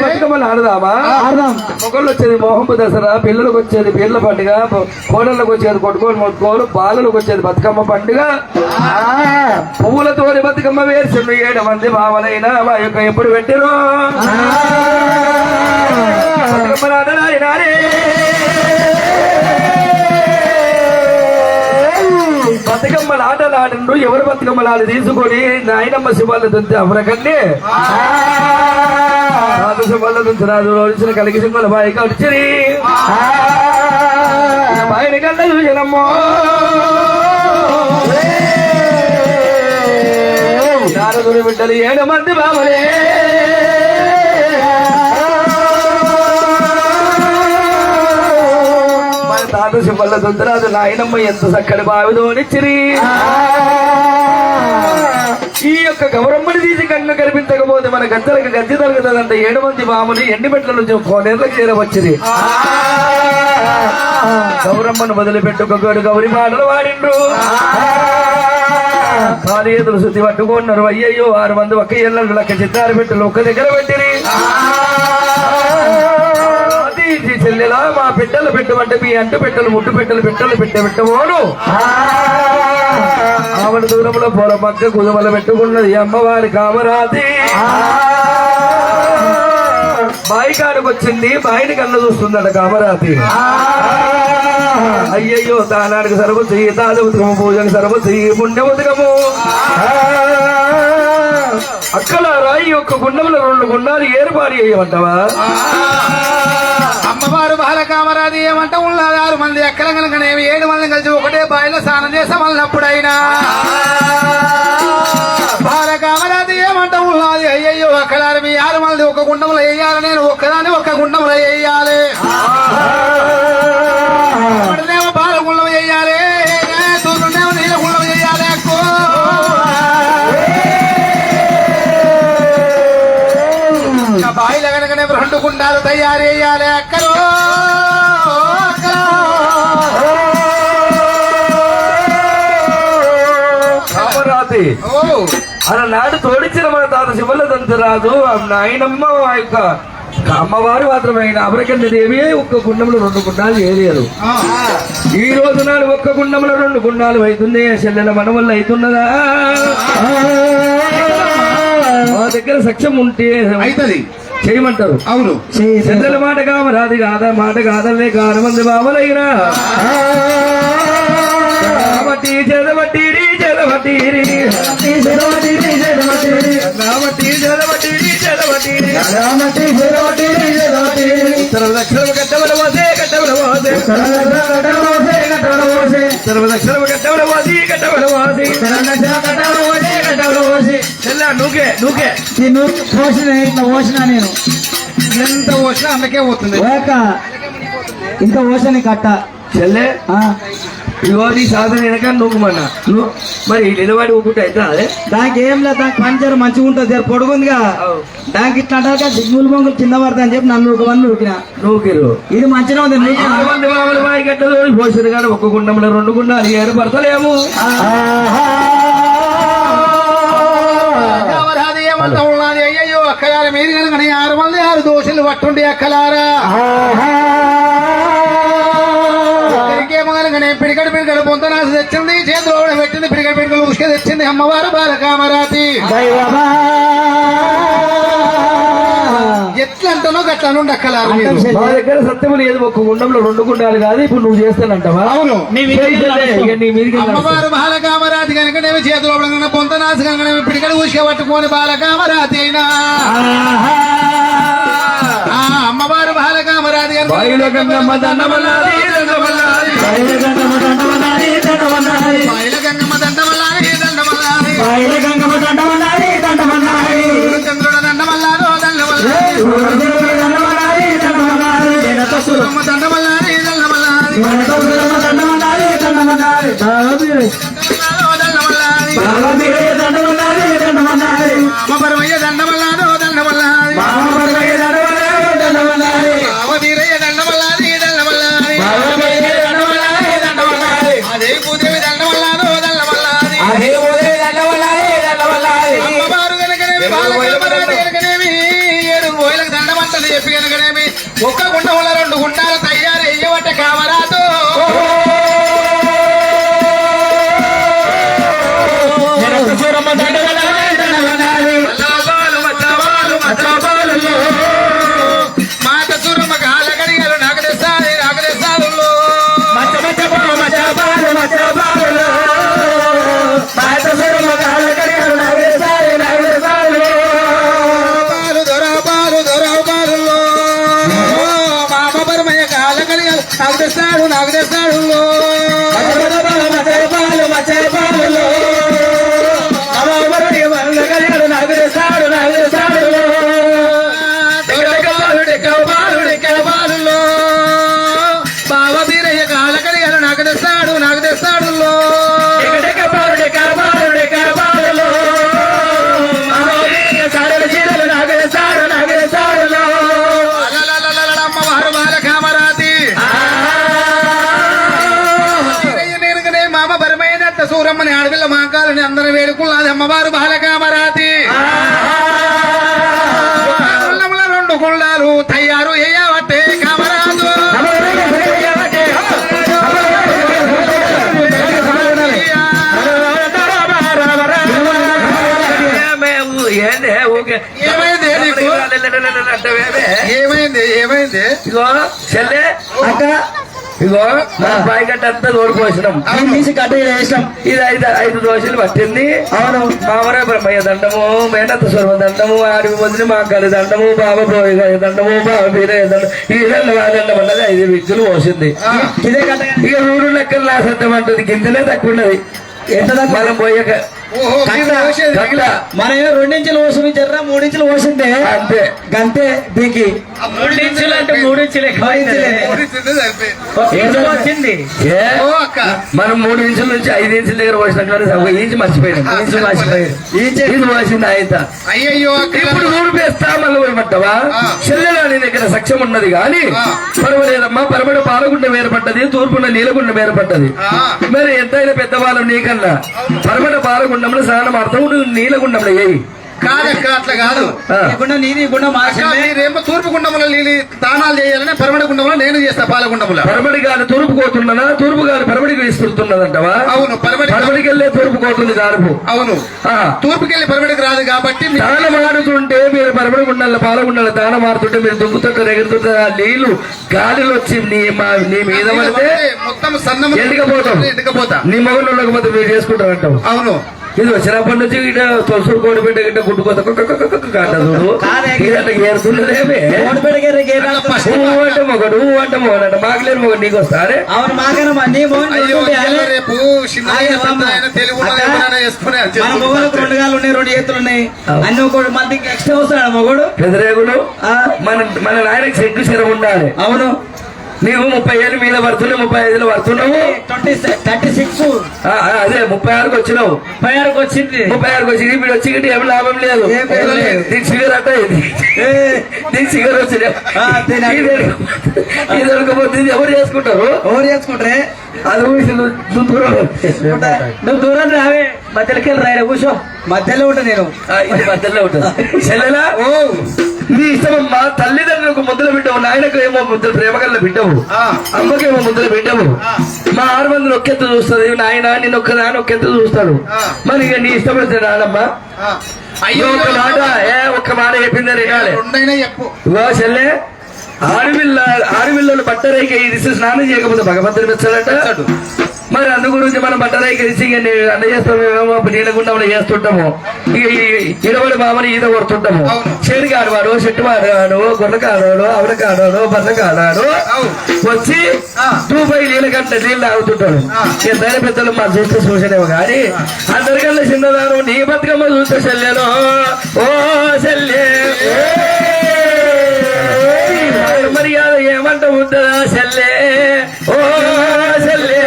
బతుకమ్మలు ఆడదామా మొగళ్ళు వచ్చేది మోహంపు దసరా పిల్లలకు వచ్చేది పీర్ల పండుగ కోడళ్ళకు వచ్చేది కొట్టుకోలు మొట్టుకోలు బాలలకు వచ్చేది బతుకమ్మ పండుగ పువ్వులతోని బతుకమ్మ వేసి 7 మంది బావలైనా మా యొక్క ఎప్పుడు పెట్టిరు బతుకమ్మ నాడే బతుకమ్మల ఆటలు ఆడిండు ఎవరు బతుకమ్మలాలు తీసుకొని నాయనమ్మ శివాళ్ళు దుంచి అవరకండి రాజు శివాళ్ళు దుంచి రాజు రోజున కలిగి సింగుల బాయి కడిచిరి బాయిని కళ్ళ చూసినమ్మో నారదుని బిడ్డలు 7 మంది బాబలే తాత సింబల్ల దుంతరాజు నాయనమ్మ ఎంత చక్కటి బావిదోనిచ్చిరి ఈ యొక్క గౌరమ్మని తీసి కన్ను కనిపించకపోతే మన గద్దలకు గద్దె తరుగుతుందంటే 7 మంది బాములు ఎండిమెట్ల నుంచి కోనేర్లకు చేరవచ్చిరి గౌరమ్మను వదిలిపెట్టుకోడు గౌరి పాటలు వాడిండ్రు కాలి ఎదురు శుద్ధి పట్టుకున్నారు అయ్యయ్యో 6 మంది ఒక్క ఏళ్ళ లెక్క చిత్తారు పెట్టలు ఒక్క దగ్గర పెట్టిరి చెల్లెలా మా బిడ్డలు పెట్టమంటే మీ అంటు పెట్టలు ముట్టు పెట్టలు పెట్టబోను ఆవిడ దూరంలో పొల పక్క కుదుమల పెట్టుకున్నది అమ్మవారి కామరాతి బాయి కాడికి వచ్చింది బాయిని కన్న చూస్తుందట కామరాతి అయ్యయ్యో దానానికి సర్వ చెయ్యి తాజ ఉతకము పూజకి సర్వ చెయ్యి పుణ్య ఉతకము అక్కల రాయి యొక్క గుండంలో 2 గుండాలు ఏర్పాటు చేయమంటావా అమ్మవారు బాలకామరాది ఏమంటే ఉన్నది 6 మంది ఎక్కడ కనుకనేమి 7 మంది కలిసి ఒకటే బాయిలో స్నానం చేసామన్నప్పుడైనా బాలకామరాది ఏమంటే ఉన్నది అయ్యయ్యో అక్కడారు మీ 6 మంది ఒక గుండంలో వేయాలి నేను ఒక్కదాన్ని ఒక గుండంలో వేయాలి అక్కడనేమో బాలగుండం వేయాలి తూరునేమో నీళ్ళ గుండం వేయాలి బాయిల కనుకనే 2 గుండాలు తయారు చేయాలి అక్కలు కామరాతి అలనాడు తోడించిన మన తాత శివలదంతరాజు నాయనమ్మ ఆ యొక్క అమ్మవారు మాత్రమైన అమరకండి దేవి ఒక్క గుండంలో 2 గుండాలు చేయలేదు ఈ రోజు నాడు ఒక్క గుండంలో 2 గుండాలు అవుతున్నాయి చెల్లెల మన వల్ల అవుతున్నదా మా దగ్గర సఖ్యం ఉంటే అవుతుంది చేయమంటారు అవును చెల్లెల మాట కామరాది కాదా మాట కాదలే 6 మంది బావలైనా సర్వదక్షిణ కట్టవల వాసే కట్టవల వాసే సర్వదక్షిణ కట్టవల వాసి కట్టవల వాసి చెల్ల నూకే నూకే పోసిన ఇట్లా పోసిన నేను ఎంత వచ్చినా అందుకే పోతుంది ఇంత పోసిన కట్ట చెల్లె ఆ, ఇగో నీ సాధన వెనక నూకుమన్నా నువ్వు మరి నిలబడి ఊకుంటే అయితే అదే దానికి ఏం లేదు, దానికి పంచర్ మంచిగా ఉంటుంది, జర పొడుగుందిగా దానికి ఇట్లా అంటారు దిగ్గులు బొంగులు కింద పడతా అని చెప్పి నన్ను ఒక మంది నూకిన. నూకిరు ఇది మంచిగా ఉంది నూకిన. మంది మామూలు మాయ గట్టలు పోసిన కానీ ఒక్క గుండంలో 2 గుండాలు ఏర్పడతలేము. రామరాజు ఏమంటా ఉన్నది? అయ్యయ్యో అక్కలారా, మీరు కనుక 6 మంది 6 దోషులు పట్టుండి అక్కలారా. ఇంకేమో కనుక నేను పిడికడు పొంతనాసు తెచ్చింది, చేతిలో పెట్టింది, పిడికడు ఉసుక తెచ్చింది అమ్మవారు బాలకామరాతి. ఎట్లా అంటానో గట్లా నుండి అక్కలారు మీరు. మా దగ్గర సత్యము లేదు, ఒక్క గుండంలో 2 గుండాలు కాదు. ఇప్పుడు నువ్వు చేస్తానంటావా? అవును. ఇక నీ మీదికి అమ్మవారు బాలకామరాతి కనుక నేను చేతిలో పొంతనాసు కనుక నేను పిడికడు ఉసుక పట్టుకొని బాలకామరాతి అయినా అమ్మవారు బాలకామరాతి కనుక బాయిల గంగమ్మ దండమల్లాది దండమల్లాది బయల గంగమ్మ దండమల్లాది దండమల్లాది చంద్రుడ దండమల్లాదో దండమల్లాది సూరమ్మ దండమల్లాది దండమల్లాది అమ్మపరమయ్య దండమల్లాదో దండమల్లాది రామవీరయ్య దండమల్లాది దండమల్లాది అదే భూదేవి దండమల్లాదో దండమల్లాది అమ్మవారు కనుకనేమి బాలకామరాతి కనుకనేమి 7 బోయలకు దండమంటది చెప్పి కనుకనేమి ఒక్క గుండంలో 2 గుండాలు తయారు అయ్యబట్ట కామరాతో మాత సూరమ్మ కాల గడిగలు నాకు తెస్తాది నాకు తెస్తాదు పాలు దొరవు పాలు మామ పరమయ్య కాల గడిగలు నాకు తెస్తాడు నాకు తెస్తాడు బావ బీరయ్య కాల గడిగలు నాకు తెస్తాడు నాకు తెస్తాడు అమ్మవారు బాలకామరాతి నేనుగానే మామ బరమైనట్ట సూరమ్మని ఆడపిల్ల మాకాలని అందరూ వేడుకున్నది అమ్మవారు బాలకామరాతి. 2 గుండాలు తయారు అయ్యబట్టే కామరాజు ఏమైంది నీకు? ఏమైంది ఏమైంది? ఇగో చెల్లె అక్క ఇగో మన బాయి గట్ట అంతా తోడుకోసినాం తీసి కట్ట వేసినాం. ఇది 5 దోశలు పట్టింది. అవును మామరే బ్రహ్మయ్య దండము, మేనత్త స్వరమ దండము, ఆడికి పొందిన మా కలి దండము, బాబా పోయి దండము, బాబా బీరయ్య దండం, ఈ దండం అన్నది 5 విగ్గులు పోసింది. ఇదే కట్ట ఇక 100 లెక్కలు లాసత్తం అంటది, గింతనే తక్కువ ఉన్నది. ఎంత మనం పోయాక ఓహో మీరు పోసేది కట్ట మనం 2 ఇంచులు పోసింది, జర్ర 3 ఇంచులు పోసిందే అంతే. గంతే దీనికి 3 ఇంచులు అంటే 3 ఇంచులు ఎక్కువ వచ్చింది. ఏ? ఓ అక్క మనం 3 ఇంచుల నుంచి 5 ఇంచుల దగ్గర పోసిన కానీ 1 ఇంచు మర్చిపోయినాం. ఇంచు మర్చిపోయాడు. ఇది పోసింది ఆయన. అయ్యయ్యో అక్క ఇప్పుడు 100 వేస్తా మళ్ళీ పోయమంటావా? చెల్లెలా నీ దగ్గర సఖ్యం ఉన్నది కానీ పర్వాలేదమ్మా. పరమడ పాలగుండం ఏర్పడ్డది, తూర్పున నీలగుండం ఏర్పడ్డది. మరి ఎంతైనా పెద్దవాళ్ళం నీకన్నా. పరమడ పాలగుండంలో స్నానం అర్థం, నీలగుండంలో ఏయి కాదక్క అట్లా కాదు. నీది గుండం అక్క మీరేమో తూర్పు గుండములో నీళ్ళు దానాలు చేయాలని పరమడి గుండంలో నేను చేస్తా పాలగుండములో. పరమడి గాలి తూర్పు కోతున్నదా, తూర్పు గాలి పరమడికి విస్తున్నదంటవా? అవును పరమడికి వెళ్ళే తూర్పు కోతుంది గారుపు. అవును తూర్పుకెళ్ళి పరమడికి రాదు కాబట్టి దానం ఆడుతుంటే మీరు పరమడి గుండాల పాలగుండాల దానం ఆడుతుంటే మీరు దుక్కుతుంటారు, ఎగురుతుంటే ఆ నీళ్లు గాలిలో వచ్చి నీ మీద పడితే మొత్తం సన్నం ఎండికపోతాం. ఎండికపోతా నీ మగలు ఉండకపోతే మీరు చేసుకుంటారంటావు. అవును ఇది వచ్చినప్పటి నుంచి ఇట తొలసూరు కోడిపెట్ట గిట్ట గుడ్డుకోత కాటదుడు ఏరుతున్నదేమే. అంటే మొగడు అంటే మొగడంట మాకలేని మొగడు నీకు వస్తారే. అవును మాకన్నా నీ అయ్యో రేపు చిన్న ఆయన తెలుగు వేసుకునే మన మొగలకు 2 కాళ్ళు ఉన్నాయి, 2 చేతులు ఉన్నాయి, అన్ని ఒకటి మందికి ఎక్స్ట్రా వస్తాడు మొగడు. పెదరేగులు మన నాయనకి సెగ్గు శరం ఉండాలి. అవును నీవు 30 ఏళ్ళు మీద పడుతున్నావు, 35 పడుతున్నావు. 36 అదే 36కి వచ్చినావు. 36 వచ్చింది. 36కి వచ్చి ఇప్పుడు వచ్చి ఏం లాభం లేదు. ఏం లేదు. దీనికి సిగరెట్ ఇది, దీనికి సిగరెట్ వచ్చినా ఇది దొరకపోతే ఎవరు చేసుకుంటారు? ఎవరు చేసుకుంటారే? అది నువ్వు దూరం రావే, మధ్యలోకి వెళ్ళి రాయన కూర్చో. మధ్యలో ఉంటా నేను. ఇది మధ్యలో ఉంటుంది. చెల్లెలా నీ ఇష్టమమ్మా. తల్లిదండ్రులకు ముద్దలు బిడ్డవు, నాయనకు ఏమో ముద్దలు ప్రేమగల్ల బిడ్డవు, అమ్మకేమో ముద్దలు బిడ్డవు. మా 6 మందిని ఒక్కెత్తు చూస్తుంది, నాయన నేను ఒక్కదాని ఒక్కెత్తు చూస్తాడు. మరి ఇక నీ ఇష్టపడితే రానమ్మా. అయ్యో ఒక్క మాట చెప్పిందని వినాలి. రెండైనా చెప్పు. ఇగో చెల్లె, ఆడపిల్లలు బట్టరైక ఇరిసి స్నానం చేయకపోతే భగవంతుని మెచ్చాడట. మరి అందు గురించి మనం బట్టరైక ఇరిసి అన్న చేస్తామేమో, నీళ్ళగుండా చేస్తుంటాము. ఇక ఇడవడి మామని ఈత కొడుతుంటాము. చెడు కాడవాడు, చెట్టు ఆడాడు, గొర్రె కాడాడు, ఆవిడ కాడాడు, బర్రె కాడాడు వచ్చి 2 నీళ్ళ గంట నీళ్ళు తాగుతుంటాడు. ఎంతైనా పెద్దలు మా చూస్తే చూసేనేమో కానీ అందరికల్లా చిన్నదారు నీ బతుకమ్మ చూస్తే చెల్లెలో ఓ చెల్లె మర్యాద ఏమంట ఉంటుందా చెల్లె ఓ చెల్లె.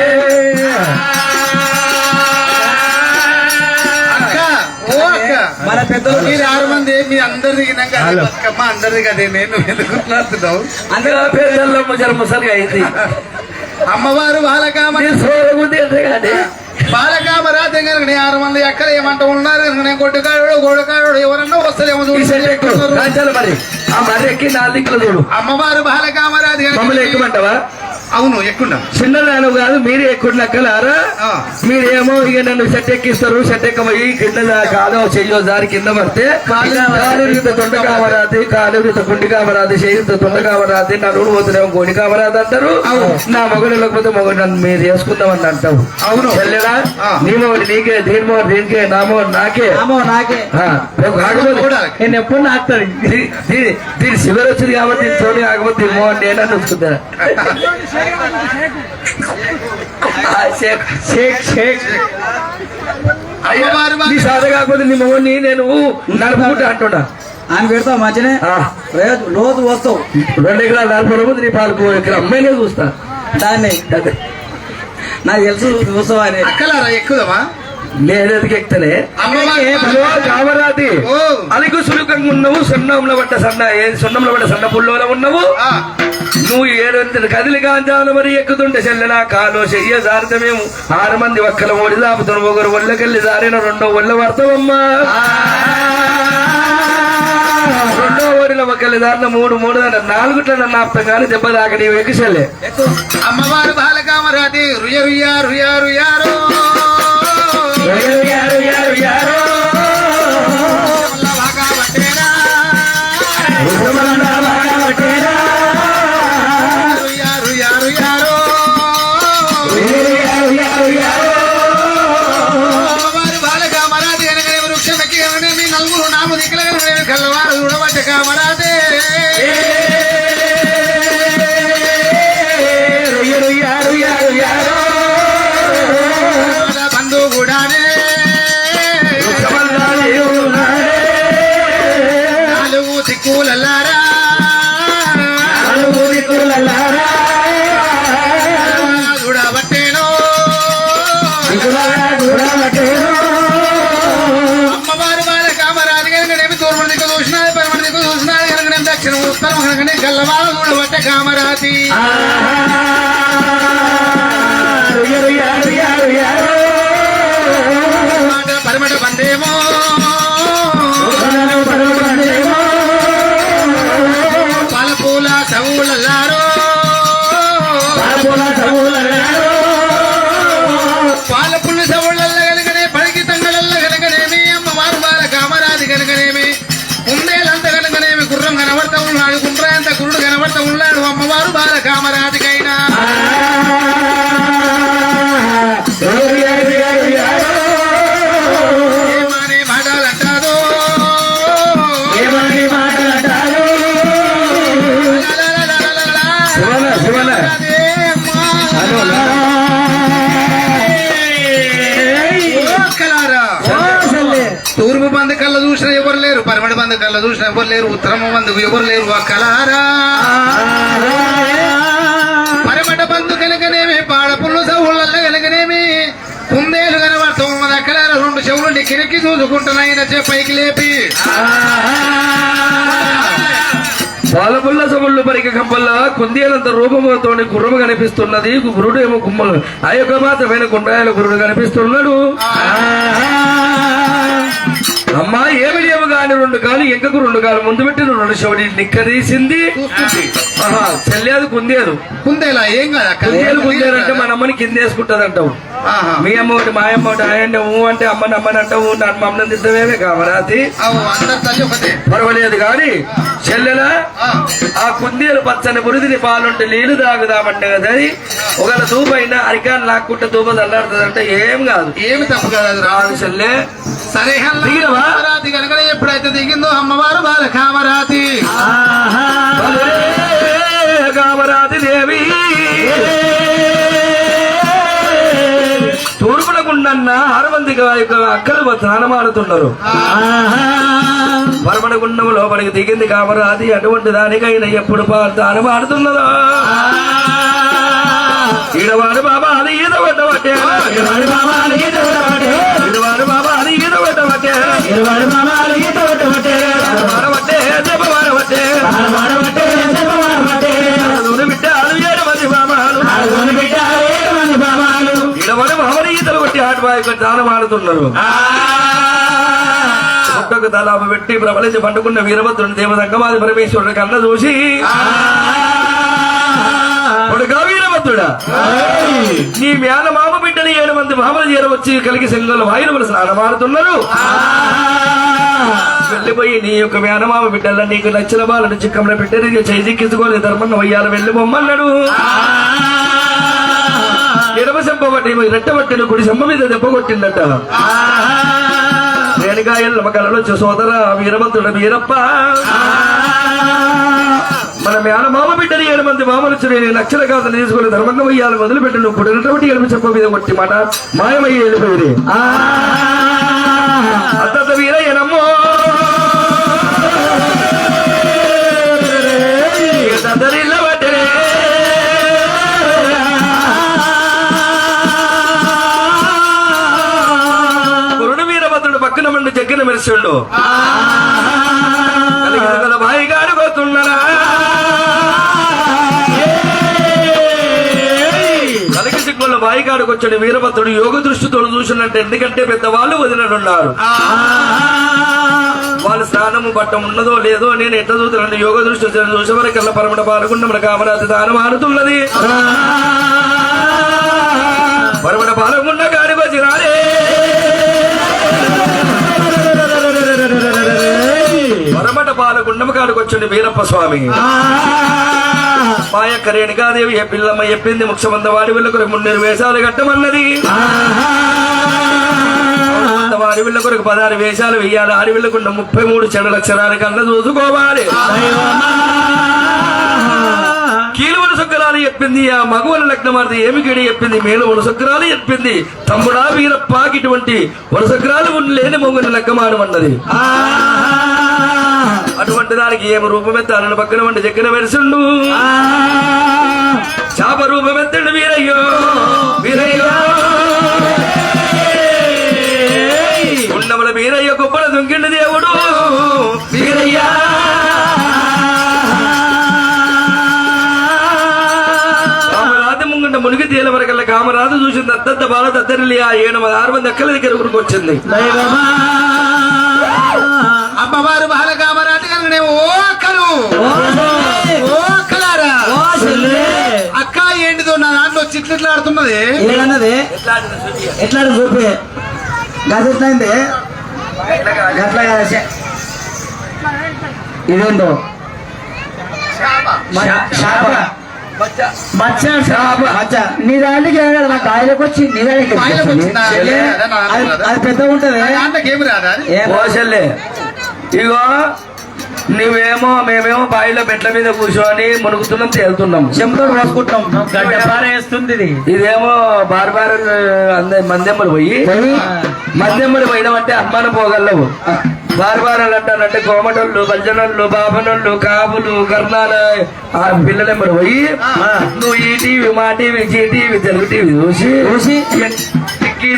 మన పెద్దలు మీరు 6 మంది మీ అందరు దిగినాక బతుకమ్మ అందరిది కదే, నేను ఎందుకు మాట్లాడుతున్నావు? అందులో పెద్దల్లో ముసలిగా అయింది. అమ్మవారు బాలకామని బాలకామరాజు కనుక 6 మంది ఎక్కడ ఏమంటూ ఉన్నారు కనుక నేను గొడ్డుకాడు ఎవరన్నా వస్తారేమో చూసి మరి ఆ మరి ఎక్కి 4 దిక్కులు చూడు. అమ్మవారు బాలకామరాజు మమ్మల్ని ఎక్కుమంటావా? అవును ఎక్కున్నాం. చిన్నదాను కాదు, మీరు ఎక్కున్నక్కలారా. మీరేమో ఇక నన్ను సెట్ ఎక్కిస్తారు. సెట్ ఎక్కమయ్యి కింద కాదో చెయ్యో దారి కింద పడితే కాలురిత తొండ కామరాది, కాలురిత గుండి కామరాది, చేయుత తొండ కామరాది, నా నూనె పోతున్నామో గోడి కామరాది అంటారు. నా మొగడు లేకపోతే మొగడు నన్ను మీరు చేసుకుందామని అంటావు. అవును చెల్లెడా, నీ మొగడు నీకే, దీని మొగడు దీనికే, నా మొగడు నాకే. నాకే నేను ఎప్పుడు నాకుతాడు. దీని శివర్ వచ్చింది కాబట్టి తోడు కాకపోతే మోహన్ నేనని వస్తుందా? నీ సాధ కాకపోతే నీ మొహన్ని నేను నడుపుకుంటా అంటున్నా. ఆయన పెడతావు మంచినే, రోజు వస్తావు 2 ఎకరాలు నడపకపోతే నీ పాలకు 1 ఎకరా అమ్మాయినే చూస్తా. దాన్ని నాకు తెలుసు చూస్తావు అని. అక్కలారా ఎక్కుదమా? నేనెందుకు ఎక్కుతలే? కామరాది అలిగు సులుకంగా ఉన్నావు. సున్నంలో పడ్డ సన్న పుల్లోలో ఉన్నావు. నువ్వు 7 కదిలి గాంజాలు మరి ఎక్కుతుంటే చెల్లెలా కాలో చెయ్య జారితమేము 6 మంది ఒక్కల ఓడి దాపుతాను. ఒకరు ఒళ్ళకెళ్ళి జారిన 2వ ఒళ్ళ పడతావమ్మా. 2వ ఓడిలో ఒకళ్ళి దారిన 3 4 నన్ను ఆపుతాం కానీ దెబ్బ దాకా నీవు ఎక్కు చెల్లె. అమ్మవారు బాలకామరాది రుయ రుయా రుయా రుయారో కల్లవారు చూడబట్ట కామరాదే బంధు కూడానే 4 దిక్కులల్లారా చూడబట్టేనో అమ్మవారు బాలకామరాజు కనుకనేమి తూర్పు దిక్కు చూసినాడు, పరమటి దిక్కు చూసినాడు కనుకనేమి దక్షిణ ఉత్తరం కనుకనే గల్లవారు చూడబట్ట కామరాతి. పరమట బందేమో పాలపూల సవులల్లారో పాలపుల్లు సవుళ్ళల్ల కనుకనే పడికి తంగళల్ల కనుకనేమి అమ్మవారు బాల కామరాజు కనుకనేమి కుందేలంత కనుకనేమి గుర్రం కనబడతా ఉన్నాడు, గుండ్రాయంత గురుడు కనబడతా ఉన్నాడు అమ్మవారు బాల కామరాజుకైనా. ఏమని మాటలంటారో తూర్పు బంధు కళ్ళ చూసిన ఎవరు లేరు, పరమటి బంధు కళ్ళ చూసిన ఎవరు లేరు, ఉత్తరమ బంధుకు ఎవరు లేరు. కలారా కిరికి చూసుకుంటున్నాయిన పైకి లేపి పాలపుల్ల సముళ్ళు పరిక కంపల్లా కుందేలంత రూపముతోని గుర్రము కనిపిస్తున్నది గురుడు ఏమో కుమ్మలు ఆ యొక్క మాత్రమైన గుండ్రాయల గురుడు కనిపిస్తున్నాడు అమ్మా ఏమి లేవు కాని 2 కాలు ఎంకకు 2 కాలు ముందు పెట్టిన 2 శవడి నిక్కదీసింది చెల్లేదు కుందేలు కుందేలా ఏం కాదు కుందేలు కుందేలంటే మన అమ్మని కిందేసుకుంటది అంటావు మీ అమ్మ ఒకటి మా అమ్మ ఒకటి ఆయన అంటే అమ్మని అమ్మని అంటావు నన్ను మమ్మల్ని తిద్దమేమే కామరాతి అందరు తల్లి ఒకటే పర్వాలేదు కాని చెల్లెలా ఆ కుందేలు పచ్చని బురిదిని పాలుంటే నీళ్లు తాగుదామంటే కదా ఒకవేళ దూపైనా అరికాలు లాక్కుంటే దూప చల్లాడుతుంది అంటే ఏం కాదు ఏమి తప్పు కాదు రాదు చెల్లె సరే దిగినవా? కామరాతి కనుక ఎప్పుడైతే దిగిందో అమ్మవారు బాల కామరాతి కామరాతి దేవి తూర్పునగుండన్న 6 మంది అక్కలు స్నానమాడుతున్నారు పరమణగుండం లోపలికి దిగింది కామరాతి అటువంటి దానికైనా ఎప్పుడు స్నానమాడుతున్నదో ఈడవాడు బాబా అది ఈత పెట్టబట్టే ఈడవాడు బాబా అది ఈత పెట్టబట్టే వాడబట్టే చెప్పవాడబట్టే బిడ్డాలు 7 మంది బాబాలు ఈడవాడు బాబని ఈతలు కొట్టి ఆటబాయి స్నానమాడుతున్నారు పుట్టకు తలాప పెట్టి ప్రబలించి పండుకున్న వీరభద్రుని దేవదంగమాది పరమేశ్వరుడి కన్న చూసి వీరభద్రుడా నీ మేన మామ బిడ్డని 7 మంది మామలు చేరవచ్చి కలిగి సంఘంలో వాయువులు స్నానమాడుతున్నారు వెళ్ళిపోయి నీ యొక్క మేనమామ బిడ్డల నీకు నచ్చిన బాలను చిక్కంలో పెట్టి చేజిక్కించుకోని ధర్మన్న వయ్యాలు వెళ్ళి బొమ్మన్నాడు ఎడమ చెంపబట్టి రెట్టబట్టిన కుడి చెంప మీద దెబ్బ కొట్టిందట రేణికాయల కళలో సోదర వీరభద్రుడు వీరప్ప మన మేనమామ బిడ్డని 7 మంది మామలు నక్షల కాదని తీసుకుని ధర్మంగా వయ్యాలు మొదలుపెట్టి నువ్వు పుట్టినటువంటి ఎడమ చెంప మీద కొట్టి మాట మాయమయ్యి వెళ్ళిపోయి అత్త వీరయ్యనమ్మో గురుడు వీరభద్రుడు పక్కన మండి జగ్గిన మెరిసిండు బాయి గారు పోతున్నారా కలిగి సిగ్గుల బాయికాడుకు వచ్చాడు వీరభద్రుడు యోగ దృష్టితో చూసినట్టు ఎందుకంటే పెద్దవాళ్ళు వదిలినట్టున్నారు వాళ్ళ స్నానము పట్టం ఉన్నదో లేదో నేను ఎట్లా చూస్తున్నాను యోగ దృష్టి చూసే వరకల్లా పరమట పాల్గొండ మన కామరాజు దానం ఆడుతున్నది పరమట పాల్గొండ గాడికి వచ్చి రాలే పరమట పాలగుండమ కాడికి వచ్చండి వీరప్ప స్వామి మా యొక్క రేణుకాదేవి పిల్లమ్మ చెప్పింది ముఖ్యమంత వాడి వీళ్ళ కొరకు 3 వేషాలు కట్టమన్నది వాడి వీళ్ళ కొరకు 16 వేషాలు వెయ్యాలి ఆడవిళ్ళకుండా 33 చెడు లక్షణాల కన్నా చూసుకోవాలి కీలు వనసొక్కరాలు చెప్పింది ఆ మగవల లగ్నమార్ది ఏమికిడి చెప్పింది మేలు వనసొక్కరాలు చెప్పింది తమ్ముడా వీరప్ప ఇటువంటి వనసొక్కరాలు లేని మొంగుని లగ్గమాడమన్నది అటువంటి దానికి ఏమి రూపమెత్తాలని పక్కన వంటి జగ్గిన మెరిసిండు చాప రూపమెత్తండు వీరయ్యో వీరయ్యో ఉండముల వీరయ్య గొప్పల దుంకిండు దేవుడు వీరయ్యా కామరాజు ముంగంట మునిగి తేల వరకల్లా కామరాజు చూసింది అత్తంత బాల తద్దరిల్లి ఆ 6 మంది అక్కల దగ్గర ఊరికి అమ్మవారు బాల కామరాజు కనుక అక్క ఏంటిదో నా దాంట్లో చిట్లు ఆడుతున్నది ఏదన్నది ఎట్లా చూపి గట్లయింది గట్ల ఇదేంటో నీ దానికి మా కాయలకు వచ్చి నీ దానికి అది పెద్ద ఉంటది ఏమి రాదా ఓసల్లే ఇగో నువ్వేమో మేమేమో బావిలో మెట్ల మీద కూర్చొని మునుగుతున్నాం తేలుతున్నాం చెంతో పోసుకుంటాం వేస్తుంది ఇదేమో బారు మందెమ్మలు మందెమ్మలు పోయినామంటే అమ్మాన పోగలవు బారు అంటానంటే కోమటోళ్ళు బల్జనోళ్ళు బాబనోళ్ళు కాపులు కర్ణాల ఆ పిల్లలెమ్మలు పోయి నువ్వు E TV Maa TV Zee TV Telugu TV చూసి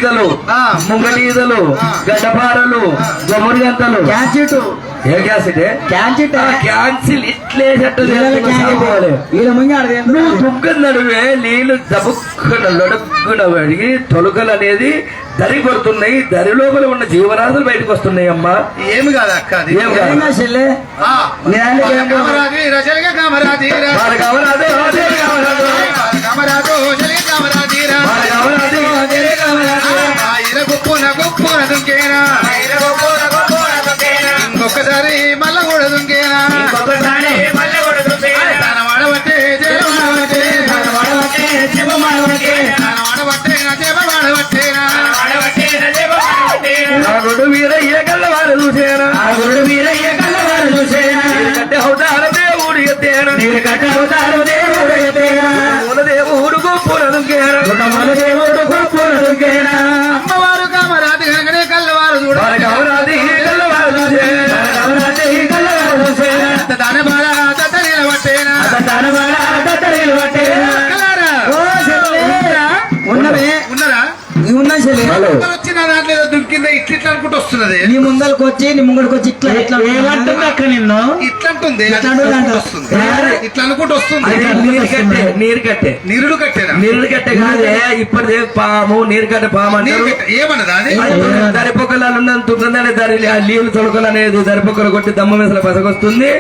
ఈదలు ముంగలీదలు గడ్డపారలు గొమ్మడి గంటలు క్యాన్సిట్ ఏ క్యాసెట్ క్యాన్సిట్ క్యాన్సిల్ ఇట్లేసట్టు వీళ్ళ ముందు నువ్వు దుగ్గ నడువే నీళ్లు దబుక్కున లొడుక్కున అడిగి తొలకలు అనేది దరి పడుతున్నాయి దరి లోపల ఉన్న జీవరాశులు బయటకు వస్తున్నాయి అమ్మా. ఏమి కాదు అక్క అది ఏం కాదు చెల్లె కామరాజు రచలిగా కామరాజు వాళ్ళ కామరాజు అదే కామరాజు కామరాజు జలిగా కామరాజు వాళ్ళ కామరాజు అదే కామరాజు గుప్పున గుప్పున దుంకేనా ఇంకొకసారి మల్ల కూడా దుంకేనా ఇంకొకసారి మళ్ళీ కూడా చూపేనా. తన వాడబట్టే ఆ గుడు వీరయ్య కళ్ళవారు చూసేనా కట్టె అవుతారు దేవుడు ఎత్తేనా దేవుడు గొప్పనదుకేనా అమ్మవారు కామరాజు కనుకనే కళ్ళవారు వాళ్ళ కామరాజు కళ్ళవారు చూసేనా దాని బాధ నిలబట్టేనా ఉన్నవే ఉన్నారా ఉన్నా చెల్లె వచ్చిన దాంట్లో ఏదో దుంకిందా ఇట్లా అనుకుంటూ వస్తున్నది నీ ముందరికి వచ్చి నీ ముంగడికి వచ్చి ఇట్లా ఇట్లా ఏమంటుంది అక్క నిన్ను ఇట్లా అంటుంది ఇట్లా అంటుంది. వస్తుంది ఇట్లా అనుకుంటూ వస్తుంది నీరు కట్టే నిరుడు కట్టేనా నీరు కట్టే కాదే ఇప్పటిదే పాము నీరు కట్టే పాము అంటారు. ఏమన్నదా అది దరిపొక్కలు ఉన్నదని దాని నీళ్లు తొలకలు అనేది దరిపొక్కలు కొట్టి దమ్మ మీద పసకొస్తుంది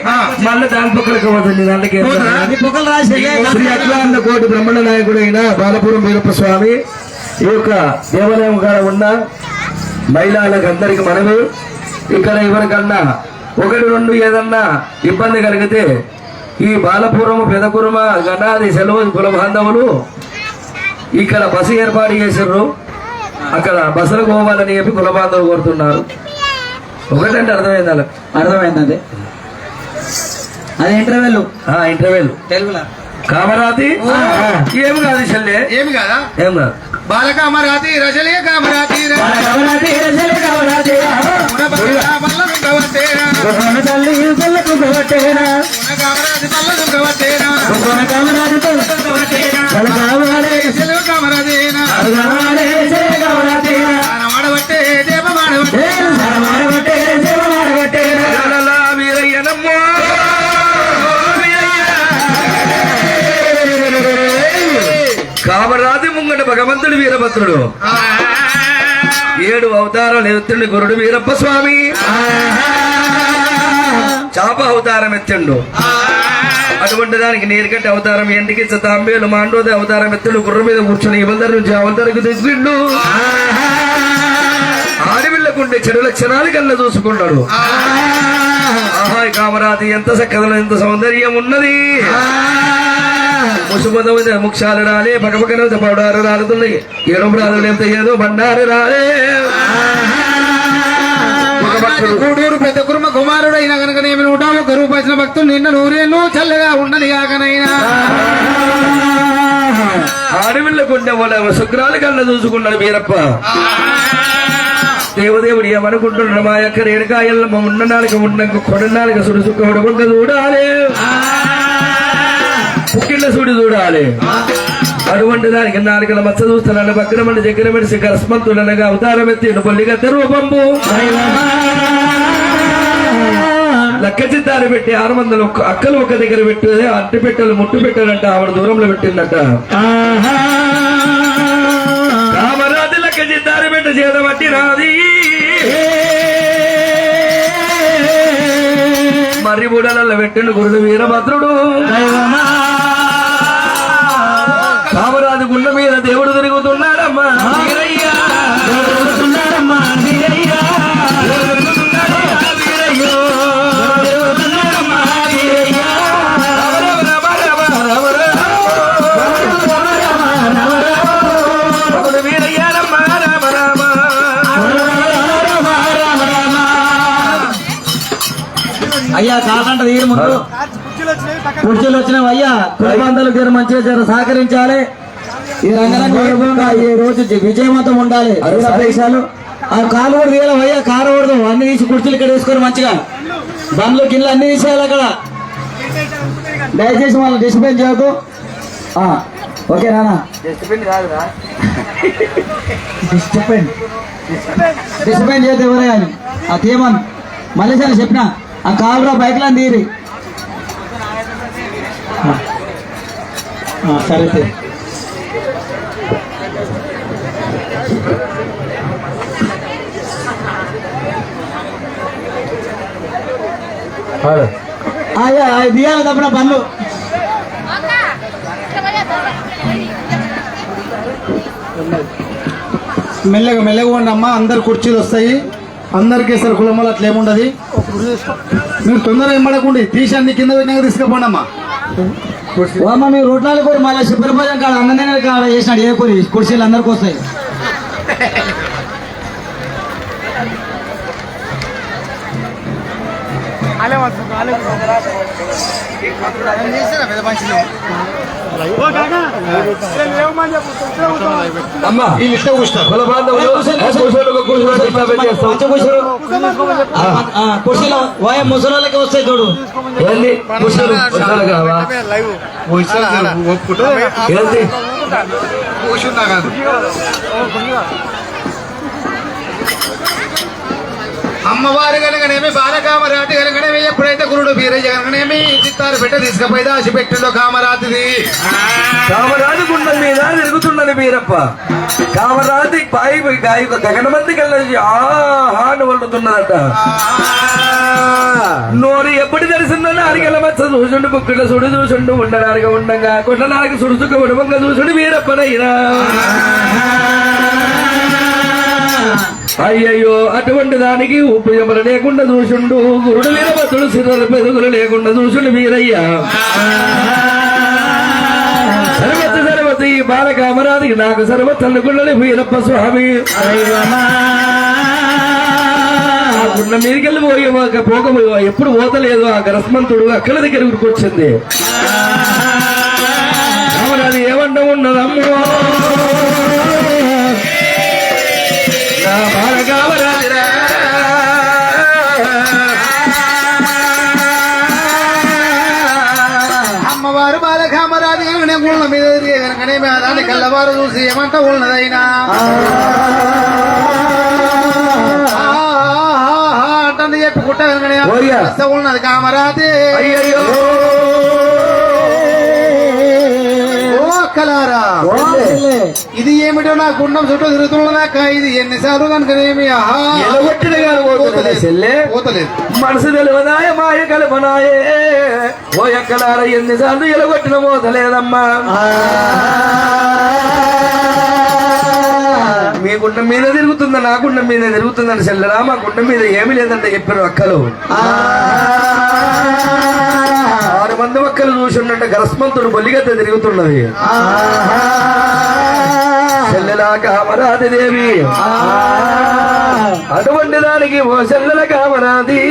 మళ్ళీ దాని పొక్కలకు పోతుంది దానికి అది పొగలు రాసి శ్రీ అఖిలాండ కోటి బ్రహ్మణ నాయకుడు అయిన బాలపురం వీరప్ప స్వామి ఈ యొక్క దేవాలయం కాడ ఉన్న మహిళలకు అందరికి మనవి ఇక్కడ ఎవరికన్నా ఒకటి రెండు ఏదన్నా ఇబ్బంది కలిగితే ఈ బాలపురము పెదకురుమ గణాది సెలవు కుల బాంధవులు ఇక్కడ బస్సు ఏర్పాటు చేసారు అక్కడ బస్సులు పోవాలని చెప్పి కుల బాంధవులు కోరుతున్నారు. ఒకటంటే అర్థమైంది వాళ్ళకి అర్థమైంది అది ఇంటర్వెల్ ఇంటర్వ్యూలు తెలుగులా కామరాతి ఏం కాదు చెల్లె ఏమి కాదా ఏం కాదు బాలకామరాతి రజలే కామరాతి కామరాతి పల్ల దుంగవట్టేనా కామరాజేనా వాడబట్టే దేవ వాడబట్టే లాలా వీరయ్యనమ్మో కామరాతి ముంగట భగవంతుడు వీరభద్రుడు 7 అవతారాలు ఎత్తుండి గురుడు వీరప్ప స్వామి చాప అవతారం ఎత్తిండు అటువంటి దానికి నీరుకట్టి అవతారం ఎంటికి తాంబేలు మాండోది అవతారం ఎత్తుడు గుర్ర మీద కూర్చుని ఇవతల నుంచి అవతలకు దిగ్విండు ఆడవిళ్ళకుండే చెడు లక్షణాలు కన్నా చూసుకున్నాడు. ఆహా కామరాతి ఎంత చక్కదనం ఎంత సౌందర్యం ఉన్నది. ముసుమదవ ముక్షాలు రాలే పక్కపక్కన పౌడారు రాలుతున్నాయి ఏడు రాదులు ఎంత ఏదో బండారు రాలే గూడూరు పెద్ద కుర్మ కుమారుడైన కనుకనేమి 101 రూపాయల భక్తులు నిన్న నూరేళ్ళు చల్లగా ఉండని కాకనైనా ఆడవిళ్ళకుండే వాళ్ళ శుక్రాలు కన్నా చూసుకున్నాడు వీరప్ప. దేవదేవుడు ఏమనుకుంటున్నాడు మా యొక్క రేణుకాయల్లో ఉన్న నాలుక ఉన్న కొడనాలుక సుడు సుక్క ఉడకుండా చూడాలి పుక్కిళ్ళ సుడి చూడాలి. అటువంటి దానికి నాలుకల మచ్చ చూస్తున్నాడు పక్కన మండి దగ్గర మనిషి కరస్మంతులనగా అవతారం ఎత్తిండు పొల్లిగా రూపంబు లక్క చిత్తాలు పెట్టి 600 అక్కలు ఒక దగ్గర పెట్టి అట్టి పెట్టలు ముట్టు పెట్టాలంట ఆవిడ దూరంలో పెట్టిందట. రామరాజు లక్క చిత్తాలు పెట్టి చేత పట్టి రాది మర్రి బూడలలో పెట్టిండు గురుడు వీరభద్రుడు. కామరాజు గుండ మీద దేవుడు తిరుగుతున్నాడమ్మా వీరయ్యా అయ్యా కాదంట తీరు ముందు కుర్చీలు వచ్చినావు అయ్యా కులబంధాలు తీరు మంచిగా జర సహకరించాలి. ఈ రంగరంగ వైభవంగా ఈ రోజు విజయవంతం ఉండాలి. దేశాలు ఆ కాలు కూడా తీయాలి అయ్యా కారకూడదు అన్ని తీసి కుర్చీలు ఇక్కడ వేసుకొని మంచిగా బండ్లు గిన్నెలు అన్ని తీసేయాలి అక్కడ. దయచేసి వాళ్ళు డిస్ప్లే చేయకు. ఓకే నానా డిస్టర్బెన్స్ చేస్తే ఎవరే కానీ ఆ తీయమని మళ్ళీ సార్ చెప్పిన ఆ కాలురా బైక్లో తీరి సరే అయ్యా దియాలి తప్పన పనులు మెల్లగా మెల్లగా ఉండమ్మా, అందరు కుర్చీలు వస్తాయి, అందరికి ఇస్తారు కులమలు అట్లా ఏముండదు. మీరు తొందరగా ఏమడకండి, తీసి అన్ని కింద పెట్టినాక తీసుకుపోండి అమ్మా. అమ్మ మీరు రోడ్లలో కూడా మళ్ళీ శుభ్రభోజనం కాడ అందరినీ కాడ చేసినాడు ఏ కూరి కుర్చీలు అందరికి వస్తాయి. అమ్మా ఈ లిస్ట్ కూర్చున్నారు కుల బాంధవులు కుర్చీలో వాయ ముసలాళ్ళకి వస్తాయి చూడు. ఏంది కుర్చీలు కుర్చీలు కావా ఏంది కూర్చున్నా కాదు. అమ్మవారు కనుకనేమి బాలకామరాతి కనుకనేమి ఎప్పుడైతే గురుడు బీరయ్య కనుకనేమి చిత్తారు పెట్ట తీసుకుపోయి దాచి పెట్టిందో కామరాతిది. కామరాజు గుండం మీద తిరుగుతున్నది వీరప్ప. కామరాజు బాయి గగన మందికి వెళ్ళి ఆహాను వండుతున్నదట. నోరు ఎప్పుడు తెలిసిందని అరిగెల మచ్చ చూసుండు, బుక్కుల సుడు చూసుండు, ఉండడానికి ఉండంగా కొండనానికి సుడుచుక ఉడమంగా చూసుడు వీరప్పనైనా. అయ్యయ్యో అటువంటి దానికి ఉపయోగం లేకుండా చూసుండు గురుడు వీరభద్రుడు సిర్రల పెరుగులు లేకుండా చూసుండు వీరయ్యా. సర్వతి సర్వతి బాలకామరాదికి నాకు సర్వతల్లుకున్నది వీరప్ప స్వామి. ఆ గుండ మీదకెళ్ళి పోకపోయా ఎప్పుడు పోతలేదు. ఆ గరస్మంతుడు అక్కల దగ్గరికి వచ్చింది. కామరాది ఏమంట ఉన్నదమ్మో బాలకామరాదిరా. అమ్మవారు బాలకామరాది కనుకనే గుళ్ళ మీద తిరిగే కనుకనేమి దాన్ని కళ్ళవారు చూసి ఏమంట ఉన్నదైనా అంటుంది చెప్పుకుంటా కనుకనే ఉన్నది కామరాది. అయ్యయ్యో కలారా ఇది ఏమిటో నా గుండం చుట్టూ తిరుగుతున్నదాక ఇది ఎన్నిసార్లు కనుకనేమి పోతలేదు. మనసు తెలివదాయ మాయ కల్పనాయే ఓ ఎక్కలార ఎన్నిసార్లు ఎలగొట్టిన పోతలేదమ్మా. మీ గుండం మీద తిరుగుతుందా నా గుండం మీద తిరుగుతుందని చెల్లరా. మా గుండం మీద ఏమీ లేదంటే చెప్పారు అక్కలు. 6 మంది ఒక్కలు చూసిండే గరస్మంతుడు బొల్లిగద్ద తిరుగుతున్నది. చెల్లెలా కామరాది దేవి అటువంటి దానికి ఓ చెల్లెల కామరాది.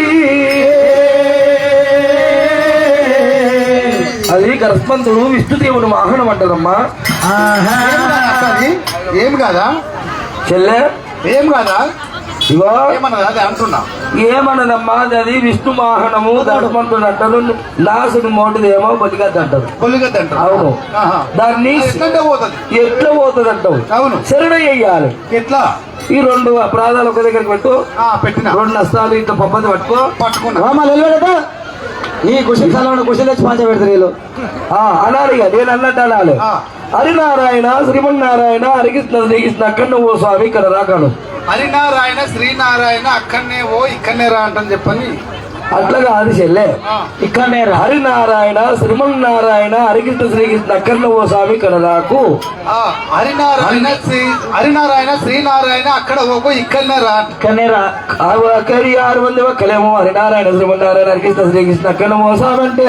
అది గరస్మంతుడు విష్ణుదేవుడు వాహనం అంటారమ్మా. ఏం కాదా చెల్లె ఏం కాదా ఇగో ఏమన్నదా అది అంటున్నా. ఏమన్నదమ్మా అది విష్ణు వాహనము గరస్మంతుడు అంటారు. నాసుడు మోటిదేమో బొలిగద్ద అంటారు. అవును దాన్ని పోతుంది ఎట్లా పోతుంది అంటావు. అవును శరణ చెయ్యాలి. ఎట్లా ఈ 2 ప్రాణాలు ఒక దగ్గరికి పెట్టు, పెట్టిన 2 నష్టాలు ఇంత పబ్బది పట్టుకున్నా ఈ కుషి కాలంలో కుషి తెచ్చి పంచ పెడతారు వీళ్ళు. అనాలి నేను అన్నట్టు అనాలి. హరినారాయణ శ్రీమన్నారాయణ హరికృష్ణ శ్రీకృష్ణ అక్కడ నువ్వు స్వామి ఇక్కడ రాకాను. హరినారాయణ శ్రీనారాయణ అక్కడనే ఇక్కడనే రా అంటని చెప్పని అట్లా కాదు చెల్లె. ఇక్కడనే హరినారాయణ శ్రీమన్నారాయణ హరికృష్ణ శ్రీకృష్ణ అక్కడ నువ్వు స్వామి ఇక్కడ రాకు. హరినారాయణ శ్రీనారాయణ అక్కడ ఇక్కడనే రా. ఇక్కడనే రా. 6 మంది ఒక్కలేమో హరినారాయణ శ్రీమన్నారాయణ హరికృష్ణ శ్రీకృష్ణ అక్కడ నువ్వు స్వామి అంటే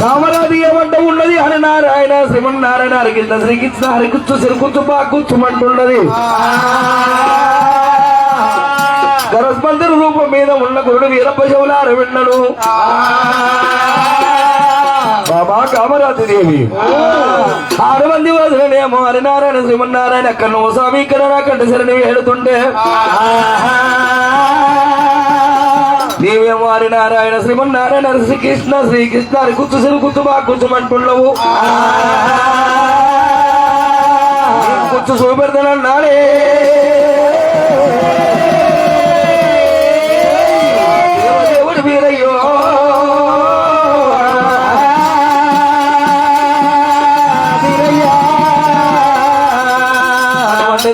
కామరాది ఏమంట ఉన్నది. హరినారాయణ శ్రీమన్నారాయణ హరికృష్ణ శ్రీకృష్ణ హరికుచ్చు సిరుకుచ్చు బాకుచ్చుమంటున్నది. గరస్మంతుడు రూపం మీద ఉన్న గురుడు వీరప్ప శవులార విన్నడు. బాబా కామరాతి దేవి 6 మంది వదిలేమో హరినారాయణ శ్రీమన్నారాయణ అక్కడ నువ్వు స్వామి ఇక్కడ నాకంటే సరే నువ్వు ఏడుతుంటే నీవే వారి నారాయణ శ్రీమన్నారాయణ శ్రీకృష్ణ శ్రీకృష్ణ హరి కూర్చు శ్రీ కూర్చు మా కూర్చోమంటున్నావు కూర్చు చూపెడతానన్నాడే దేవుడు వీరయ్యో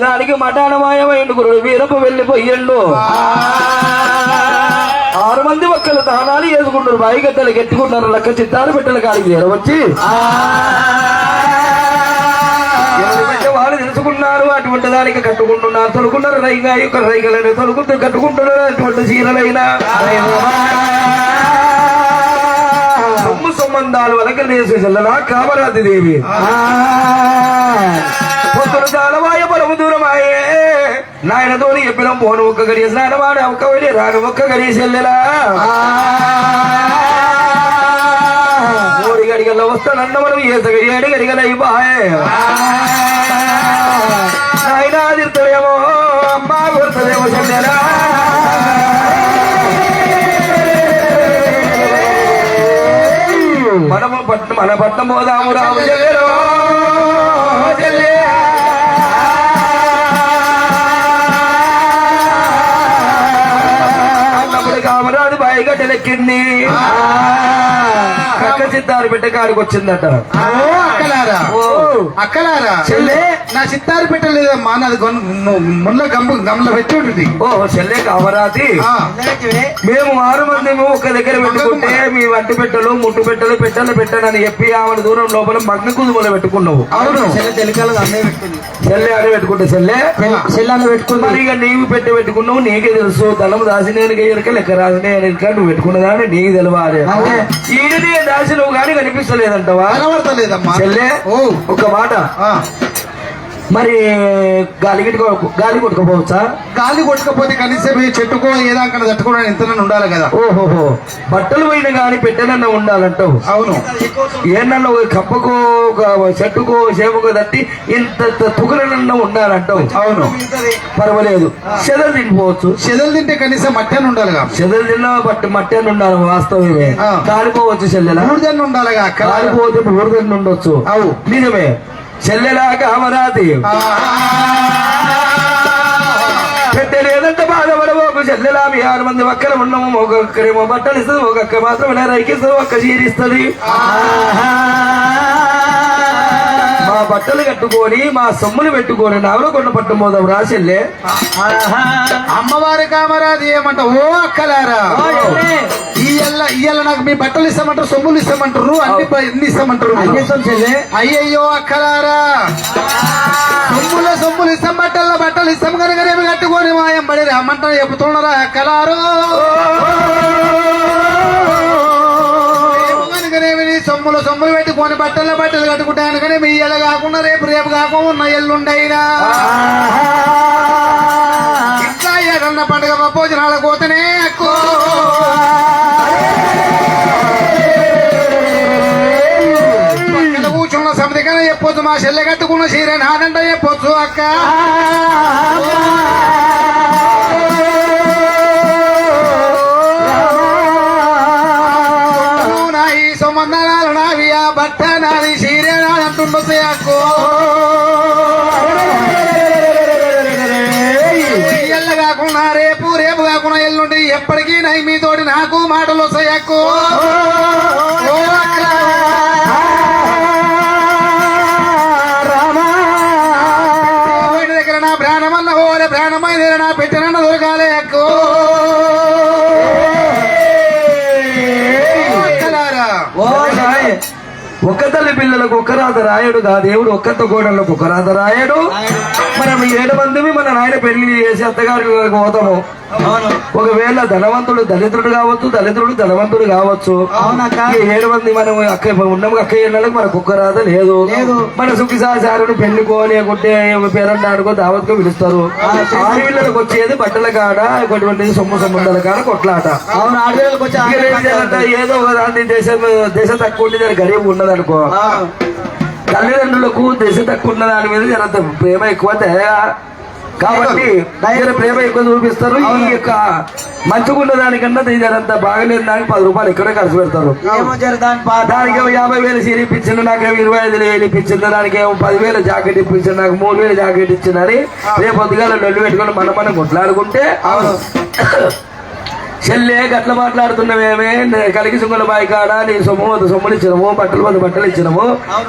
దానికి మఠానమాయమైండు గురుడు వీరపు వెళ్ళిపోయిండు 6 మంది ఒక్కలు దానాలు వేసుకుంటారు బాయి గద్దలు ఎత్తుకుంటారు లెక్క చిత్తారు పెట్టలు కాడికి చేరవచ్చి వాళ్ళు తెలుసుకున్నారు అటువంటి దానికి కట్టుకుంటున్నారు తొలుకున్నారు రైగా యొక్క రైగలని తొలుకుంటూ కట్టుకుంటున్నారు అటువంటి చీరలైనా సంబంధాలు వలకలు చేసే చెల్లలా కామరాతి దేవి పొద్దున జాలవాయ పొలము దూరమాయే నాయనతోని చెప్పినాం పోను ఒక్క గడియ స్నానమాడ ఒక్క వెళ్ళి రాను ఒక్క గడియ చెల్లెలా 3 గడిగల్లో వస్తానన్న మనం ఏసగడి 7 గడిగలు అయిపోయే నాయన తిరుతాడేమో అమ్మా కొడుతుందేమో చెల్లెలా మన పట్నం పోదాము రాము చెల్లెలో చెల్లె అన్నప్పుడు కామరాజు బాయి గడ్డలెక్కింది కక్క చిత్తారు బిడ్డ కాడికి వచ్చిందట అక్కలారా చెల్లె నా చిత్తారు పెట్టలేదమ్మా నాది ముళ్ళ గమ్ల పెట్టి ఉంటుంది ఓహో చెల్లె కామరాజు మేము 6 మంది ఒక దగ్గర పెట్టుకుంటే మీ వంటి పెట్టలు ముట్టు పెట్టలు పెట్టనని చెప్పి ఆమె దూరం లోపల మగ్న కుదుమలు పెట్టుకున్నావు అవును చెల్లె అని పెట్టుకుంటే చెల్లె అని పెట్టుకున్నా మరి ఇక నీవు పెట్టుకున్నావు నీకే తెలుసు ధనం దాసి నేను ఎరక లెక్క రాసి నేను నువ్వు పెట్టుకున్నదాన్ని నీకు తెలియాలి ఈయననే దాసి నువ్వు కానీ కనిపిస్తలేదంటవా కనబడతలేదమ్మా చెల్లె ఒక మాట మరి గాలి కొట్టుకోపోవచ్చా గాలి కొట్టుకపోతే కనీసం చెట్టుకో ఏదాకా తట్టుకోవడానికి ఎంత ఉండాలి కదా ఓహోహో బట్టలు పోయిన గాని పెట్టనన్నా ఉండాలంటావు అవును ఏనన్నా ఒక కప్పకో ఒక చెట్టుకో చేపకో తట్టి ఇంత తుకులనన్నా ఉండాలంటావు అవును పర్వాలేదు చెదలు తినిపోవచ్చు చెదలు తింటే కనీసం మట్టని ఉండాలి చెదలు తిన్నా మట్టి అని ఉండాలి వాస్తవమే కాలిపోవచ్చు చెల్లెలా మూడుదన్ను ఉండాలి కాలిపోతే మూడుదన్ను ఉండొచ్చు అవు నిజమే చెల్లెలా కామరాతి పెట్టలేదంటే బాధపడబోకు చెల్లెలా మీ 6 మంది ఒక్కరు ఉన్నాము ఒక్కొక్కరేమో బట్టలు ఇస్తుంది ఒక్కొక్క మాత్రమే రైకిస్తుంది ఒక్క చీరిస్తుంది మా బట్టలు కట్టుకొని మా సొమ్ములు పెట్టుకొని నావలో కొండ పట్టు మోదాం రా చెల్లె అమ్మవారి కామరాది ఏమంట ఓ అక్కలారా ఇయ్యాల నాకు మీ బట్టలు ఇస్తామంటారు సొమ్ములు ఇస్తామంటారు అన్ని ఇస్తామంటారు చెల్లె అయ్యయ్యో అక్కలారా సొమ్ములు ఇస్తాం బట్టలు ఇస్తాం కనుకనేమి కట్టుకొని మాయం పడి రమ్మంటారు చెబుతున్నారా అక్కలారు కనుకనేమి సొమ్ములు పెట్టుకొని బట్టలు కట్టుకుంటాను కానీ మీ ఇయ్యాల కాకుండా రేపు కాకుండా ఎల్లుండైనా ఇంకా ఏదన్నా పండుగ భోజనాల కోతనే ఎక్కువ కూర్చున్న సమితికైనా చెప్పొచ్చు మా చెల్లె కట్టుకున్న చీర నాదంట చెప్పొచ్చు అక్క నా ఈ సంబంధాలు నావి ఆ బట్ట నాది చీర నాదంటుండొచ్చు అక్కో కాకుండా రేపు కాకుండా ఎల్లుండి ఎప్పటికీ నై మీతోటి నాకు మాటలు వస్తాయి అక్కో దగ్గర నా ప్రాణమన్న ఓరే ప్రాణమైన నా పెట్టినన్న దొరకాలే అక్కో ఒక్క తల్లి పిల్లలకు ఒక్క రాత రాయడు గా దేవుడు ఒక్కత గోడలకు ఒక రాత రాయడు మనం 7 మందిని మన నాయన పెళ్లి చేసి అత్తగారికి పోతాము ఒకవేళ ధనవంతుడు దళితుడు కావచ్చు దళితుడు ధనవంతుడు కావచ్చు 7 మంది మనం ఉన్నాము అక్క ఏళ్ళకి మనకు ఒక్క రాత లేదు మన సుఖిసాచారుడు పెళ్లికో లేకుంటే పేరంటాడుకో దావత్కో పిలుస్తారు ఆడపిల్లలకు వచ్చేది బట్టల కాడ ఇటువంటి సొమ్ము సంబంధాల కాడ కొట్లాట ఏదో ఒక దాన్ని దేశం తక్కువ ఉంటే దాని గరీబ్ ఉన్నదనుకో తల్లిదండ్రులకు దేశం తక్కువ ఉన్న దాని మీద జర ప్రేమ ఎక్కువ కాబట్టి దగ్గర ప్రేమ ఎక్కువ చూపిస్తారు. ఈ యొక్క మంచుకున్న దానికన్నా ఇదంతా బాగలేదు దానికి 10 రూపాయలు ఇక్కడే ఖర్చు పెడతారు. దానికి 50,000 సీర ఇప్పించింది, నాకేమో 25,000 ఇప్పించింది, నాకేమో 10,000 జాకెట్ ఇప్పించింది, నాకు 3,000 జాకెట్ ఇచ్చిందని రేపు పొద్దుగాల లొల్లు పెట్టుకొని మనం కొట్లాడుకుంటే చెల్లే గట్ల మాట్లాడుతున్నామేమే కలిగి సుంగల బాయి కాడ నీ సొమ్ములు ఇచ్చినాము, బట్టలు ఇచ్చినాము,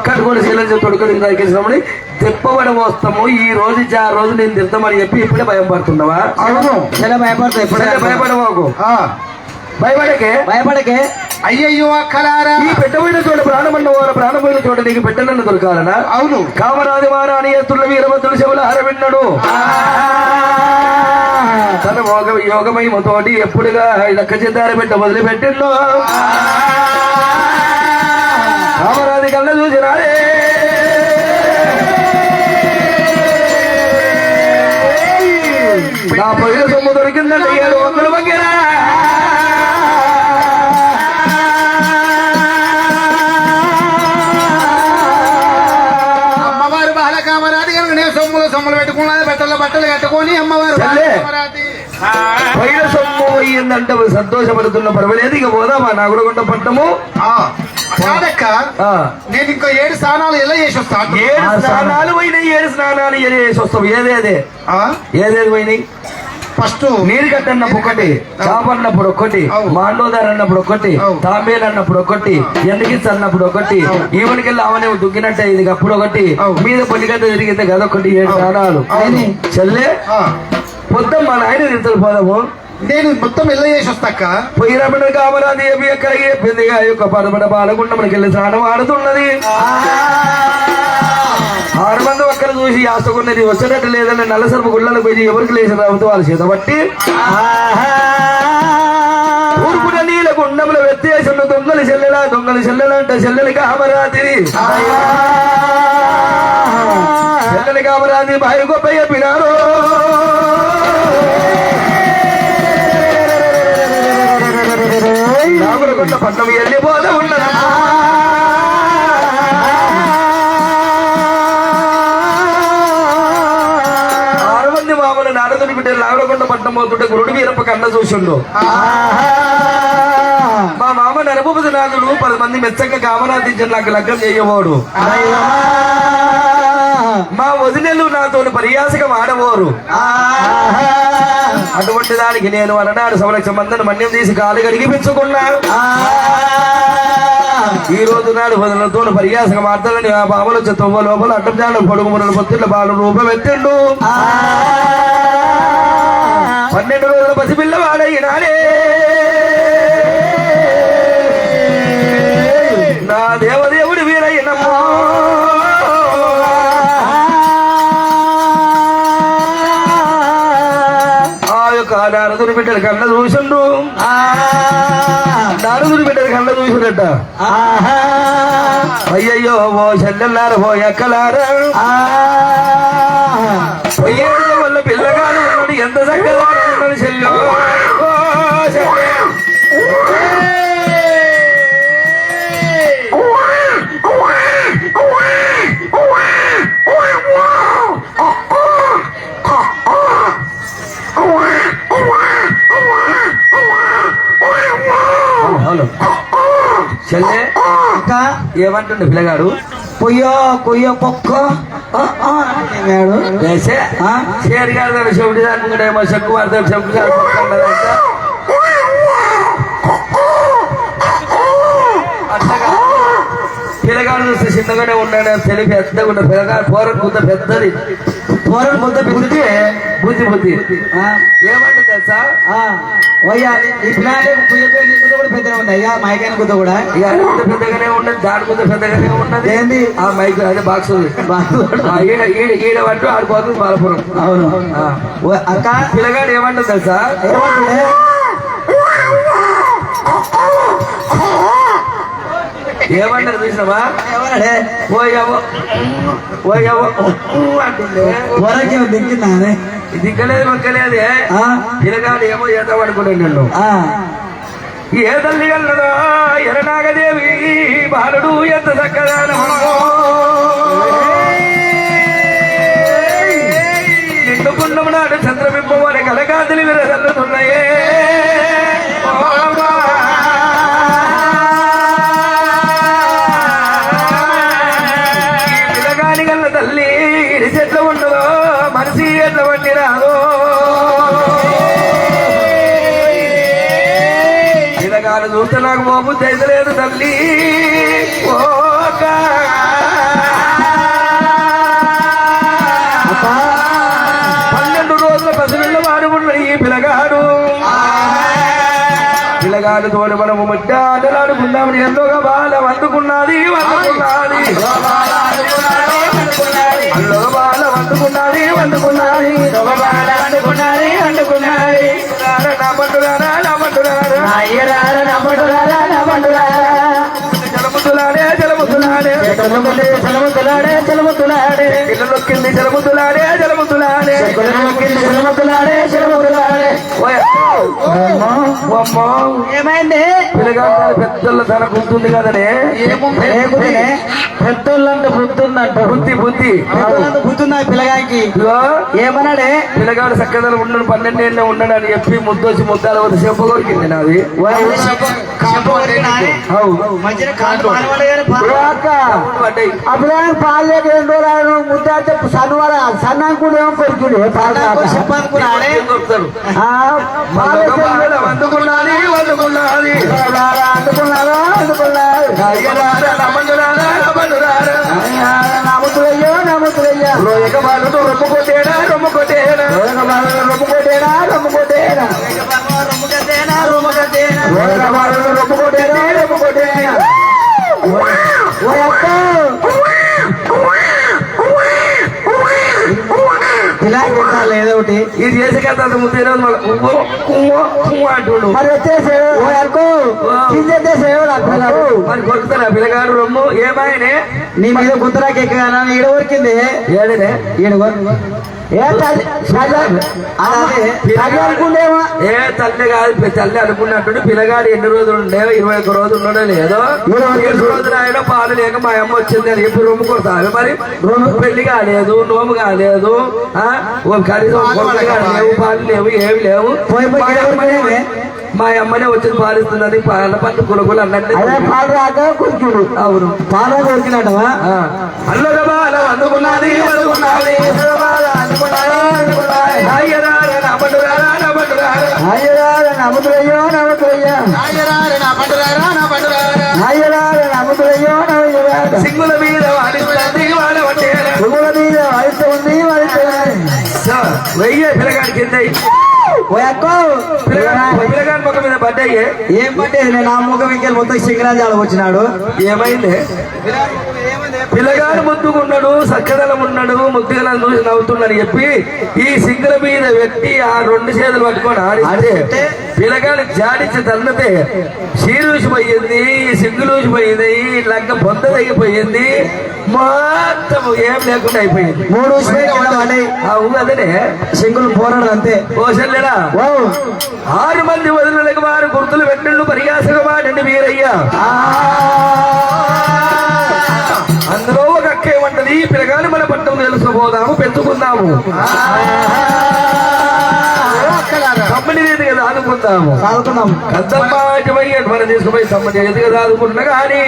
కట్టుకొని చెల్లెలు తొడుకొని తగ్గించినామని తెప్పబడి వస్తాము. ఈ రోజు 4 రోజులు నేను తిడతామని చెప్పి ఇప్పుడే భయం పడుతున్నావా? భయపడవాకు, భయపడకే. అయ్యయ్యో అక్కలారా, ఈ పెట్టబోయిన చోట ప్రాణమన్న వారు ప్రాణపోయిన చోట నీకు పెట్టనన్న దొరకాలనా? అవును. కామరాజు మారాని ఎత్తుల వీరభద్రుడు శివుల హరవిన్నాడు. తన యోగమయతోటి ఎప్పుడుగా లెక్క చెద్దారి పెట్ట వదిలిపెట్టిండు. కామరాజు కళ్ళ చూసినాడే నా పొయ్యిల సొమ్ము దొరికిందంటే 700 బగ్గరా. అమ్మవారు బాలకామరాది కనుక నేను సొమ్ములు పెట్టుకున్నది, బట్టలు కట్టుకొని అమ్మవారు పొయ్యిల సొమ్ము అయ్యిందంటే సంతోషపడుతున్న పర్వాలేదు. ఇక పోదామా నాగుడగుంట పట్టము? కాదక్క, నేను ఇంకా 7 స్నానాలు ఎలా చేసి వస్తాను? 7 స్నానాలు పోయినాయి. 7 స్నానాలు చేసి వస్తావు. ఏదేది పోయినాయి? ఫస్ట్ నీరు కట్టన్నప్పుడు ఒకటి, చాపన్నప్పుడు ఒకటి, మాండోదారు అన్నప్పుడు ఒకటి, తాంబేలు అన్నప్పుడు ఒకటి, ఎందుకిచ్చు అన్నప్పుడు ఒకటి, ఈవెనికెళ్ళి ఆమె దుగ్గినట్టే ఇది అప్పుడు ఒకటి, మీద పొలిగడ్డ తిరిగితే గదొకటి. 7 స్నానాలు చెల్లె. మొత్తం మా నాయన తిరుగుతారు. పోదాము. నేను మొత్తం ఎలా చేసి వస్తాక పొయ్యి రమణ కామరాది ఎక్కడికి పెద్దగా యొక్క పదపడ పాలకుండా మనకెళ్ళి స్నానం ఆడుతున్నది. 6 మంది ఒక్కరు చూసి ఆస్తుకున్నది వచ్చేటట్టు లేదని నల్లసరుపు గుళ్ళకు పోయి ఎవరికి లేచిన రావుతూ వాళ్ళ చేత బట్టి ఊరుకున్న నీళ్ళ గుండంలో వ్యత్యాసం దొంగలు చెల్లెలంట చెల్లెలి కామరాది బాయి గొప్ప చెప్పినారు. నాగులకొండ పట్నం వెళ్ళిపోతా ఉన్నది. 6 మంది మామూలు నారదుని బిడ్డ నాగులకొండ పట్నం పోతుంటే గురుడు వీరప్ప కన్న చూసిండు. మా మామ నరభూపతి నాథుడు 10 మంది మెచ్చంగా కామనాథించిన నాకు లగ్గం చేయబోడు. మా వదినలు నాతో పర్యాసకం ఆడబోరు. అటువంటి దానికి నేను అన్నాడు సవలక్ష మందిని మన్యం తీసి కాలు కడిగిపించుకున్నాను. ఈ రోజు నాడు వదినలతో పర్యాసకం ఆడతానని ఆ బామలు వచ్చే తొవ్వ లోపల అడ్డం జాడ పొడుగు మురలు పొత్తుల బాలు రూపం ఎత్తిండు. 12 రోజుల పసిపిల్ల వాడైనాడే. నా దేవదేవుడి వీరయ్యనమ్మో. నారదుని బిడ్డలు కళ్ళ చూసిండు. నారదుని బిడ్డలు కళ్ళ చూసినట్ట. అయ్యయ్యో ఓ చెల్లెల్లారా ఓ ఎక్కలారా పొయ్యేడు వల్ల పిల్లగాడు ఉన్నాడు. ఎంత చక్కగా ఉన్నాడు చెల్లె. చెల్లె ఏమంటుండే పిల్లగాడు? కొయ్యో పొక్క షేర్ గారు చెవిటి దానికేమో చెక్కు వాడతాడు. చెక్కు పిల్లగాడు చూస్తే చిన్నగానే ఉన్నాడు. తెలివి పెద్దగా ఉన్న పిల్లగాడు పోరని ముద్ద పెద్దది. పోరని ముద్ద బుద్ధి ఏమంటుంది తెలుసా? ఈ పిల్లలు కూడా పెద్దగా ఉంది. అయ్యా మైకైన గుద్ద కూడా పెద్దగానే ఉన్నది. దాని గుద్ద పెద్దగానే ఉన్నది. ఏంది ఆ మైక్ అదే బాక్స్ ఈడ పట్టు ఆడిపోతుంది బాలపురం. అవును అక్క. పిల్లగాడు ఏమంటుంది తెలుసా? ఏమంటుండే? ఏమంటారు చూసినావా? ఏమన్నాడే? అంటుండే. వరకే దిక్కిందా? దిక్కలేదు మొక్కలేదే. పిల్లగాడు ఏమో ఏత పడుకున్నాడు. నిన్ను ఏ తల్లి కల్లదో ఎరనాగదేవి బాలుడు ఎంత చక్కదానో. నిండుకున్న దీపం నాడు చంద్రబింబం అని కలకాంతులు విరసల్లుతున్నాయే పిల్లగాని గల్ల తల్లి ఇడిసి ఎట్లా ఉండదో మనిషి ఎట్లా వండి రాదో పిల్లగాను చూస్తే నాకు బాబు చేయలేదు తల్లి పిల్లగాడు తోడు మనము మధ్య ఆటలాడుకుందామని ఎంతోగా బాల వండుకున్నది అల్లో బాల వండుకున్నది జలముతులాడే పిల్లలొక్కింది జలముతులాడే ఏమైంది పిల్లగాడు పెద్దల తనకు ఉంటుంది కదనే పెద్దోళ్ళంటే బుద్ధుందంట బుద్ధి బుద్ధుందా పిల్లగానికి ఏమన్నాడే పిల్లగాడు చక్కదలు ఉండడు 12 ఏళ్ళే ఉండడు అని చెప్పి ముద్దొచ్చి ముద్దాలు వద్ద చెప్ప కొరికింది నాది అప్పుడు పాలు లేక 2 రోజులు ముద్ద సన్నాకుడు ఏమో కొడుకుడు ఏదో ఒకటి ఇది చేసే కదా ముందు అంటుండు మరి మరి కొడుతారా పిల్లగాడు రొమ్ము ఏమాయనే నీ మీద గుంతరాకి ఎక్కగా ఈడ ఊరికింది ఏడనే అనుకుంటేమో ఏ తల్లి కాదు తల్లి అనుకున్నట్టు పిల్లగాడు ఎన్ని రోజులు ఉండే 21 రోజులు ఉండడం లేదో 7 రోజులు ఆయన పాలు లేక మా అమ్మ వచ్చింది అని చెప్పి రొమ్ము కొడతారు మరి పెళ్లి కాలేదు నోము కాలేదు కనీసం కాలేవు పాలు లేవు ఏమి లేవు మా అమ్మనే వచ్చి పాలిస్తున్నది పాల పంట కులకులు అన్నట్టు పాలు రాక కొడుకుడు అవును పాలు కొరికినట్టవా అల్లగా బాల అందుకున్నది సింగుల మీద వాడిస్తుంది వెయ్యే పిల్లగాడి కింద పిల్లగాడి ముఖం మీద పడ్డాయి ఏం పట్టేది నేను ఆ ముఖం ఇంకెళ్ళి మొత్తం సింగరాజాలకు వచ్చినాడు ఏమైంది పిల్లగాడు ముద్దుకున్నాడు సక్కదలం ఉన్నాడు ముద్దుగా చూసి నవ్వుతున్నాడు చెప్పి ఈ సింగుల మీద వ్యక్తి ఆ 2 చేతులు పట్టుకొని ఆడిస్తే పిల్లగాడు జాడించి తన్నతే చీరూసిపోయింది సింగులూసిపోయింది లంక బొంద తగ్గిపోయింది మొత్తం ఏం లేకుండా అయిపోయింది 3 అదే సింగులు పోరాడు అంతే ఓసల్లేడా 6 మంది వదిలినకు వారు గుర్తులు పెట్టండు పరిహాసగా వాడండి మీరయ్యా అందులో ఒక అక్క ఏమంటది పిల్లగాని మన పట్టం తెలుసుకోపోదాము పెంచుకుందాము తమ్ముడి రీతిగా ఆదుకుందాము కద్దమ్మ మనం తీసుకుపోయి తమ్ముడి రీతిగా ఆదుకుంటున్నా కానీ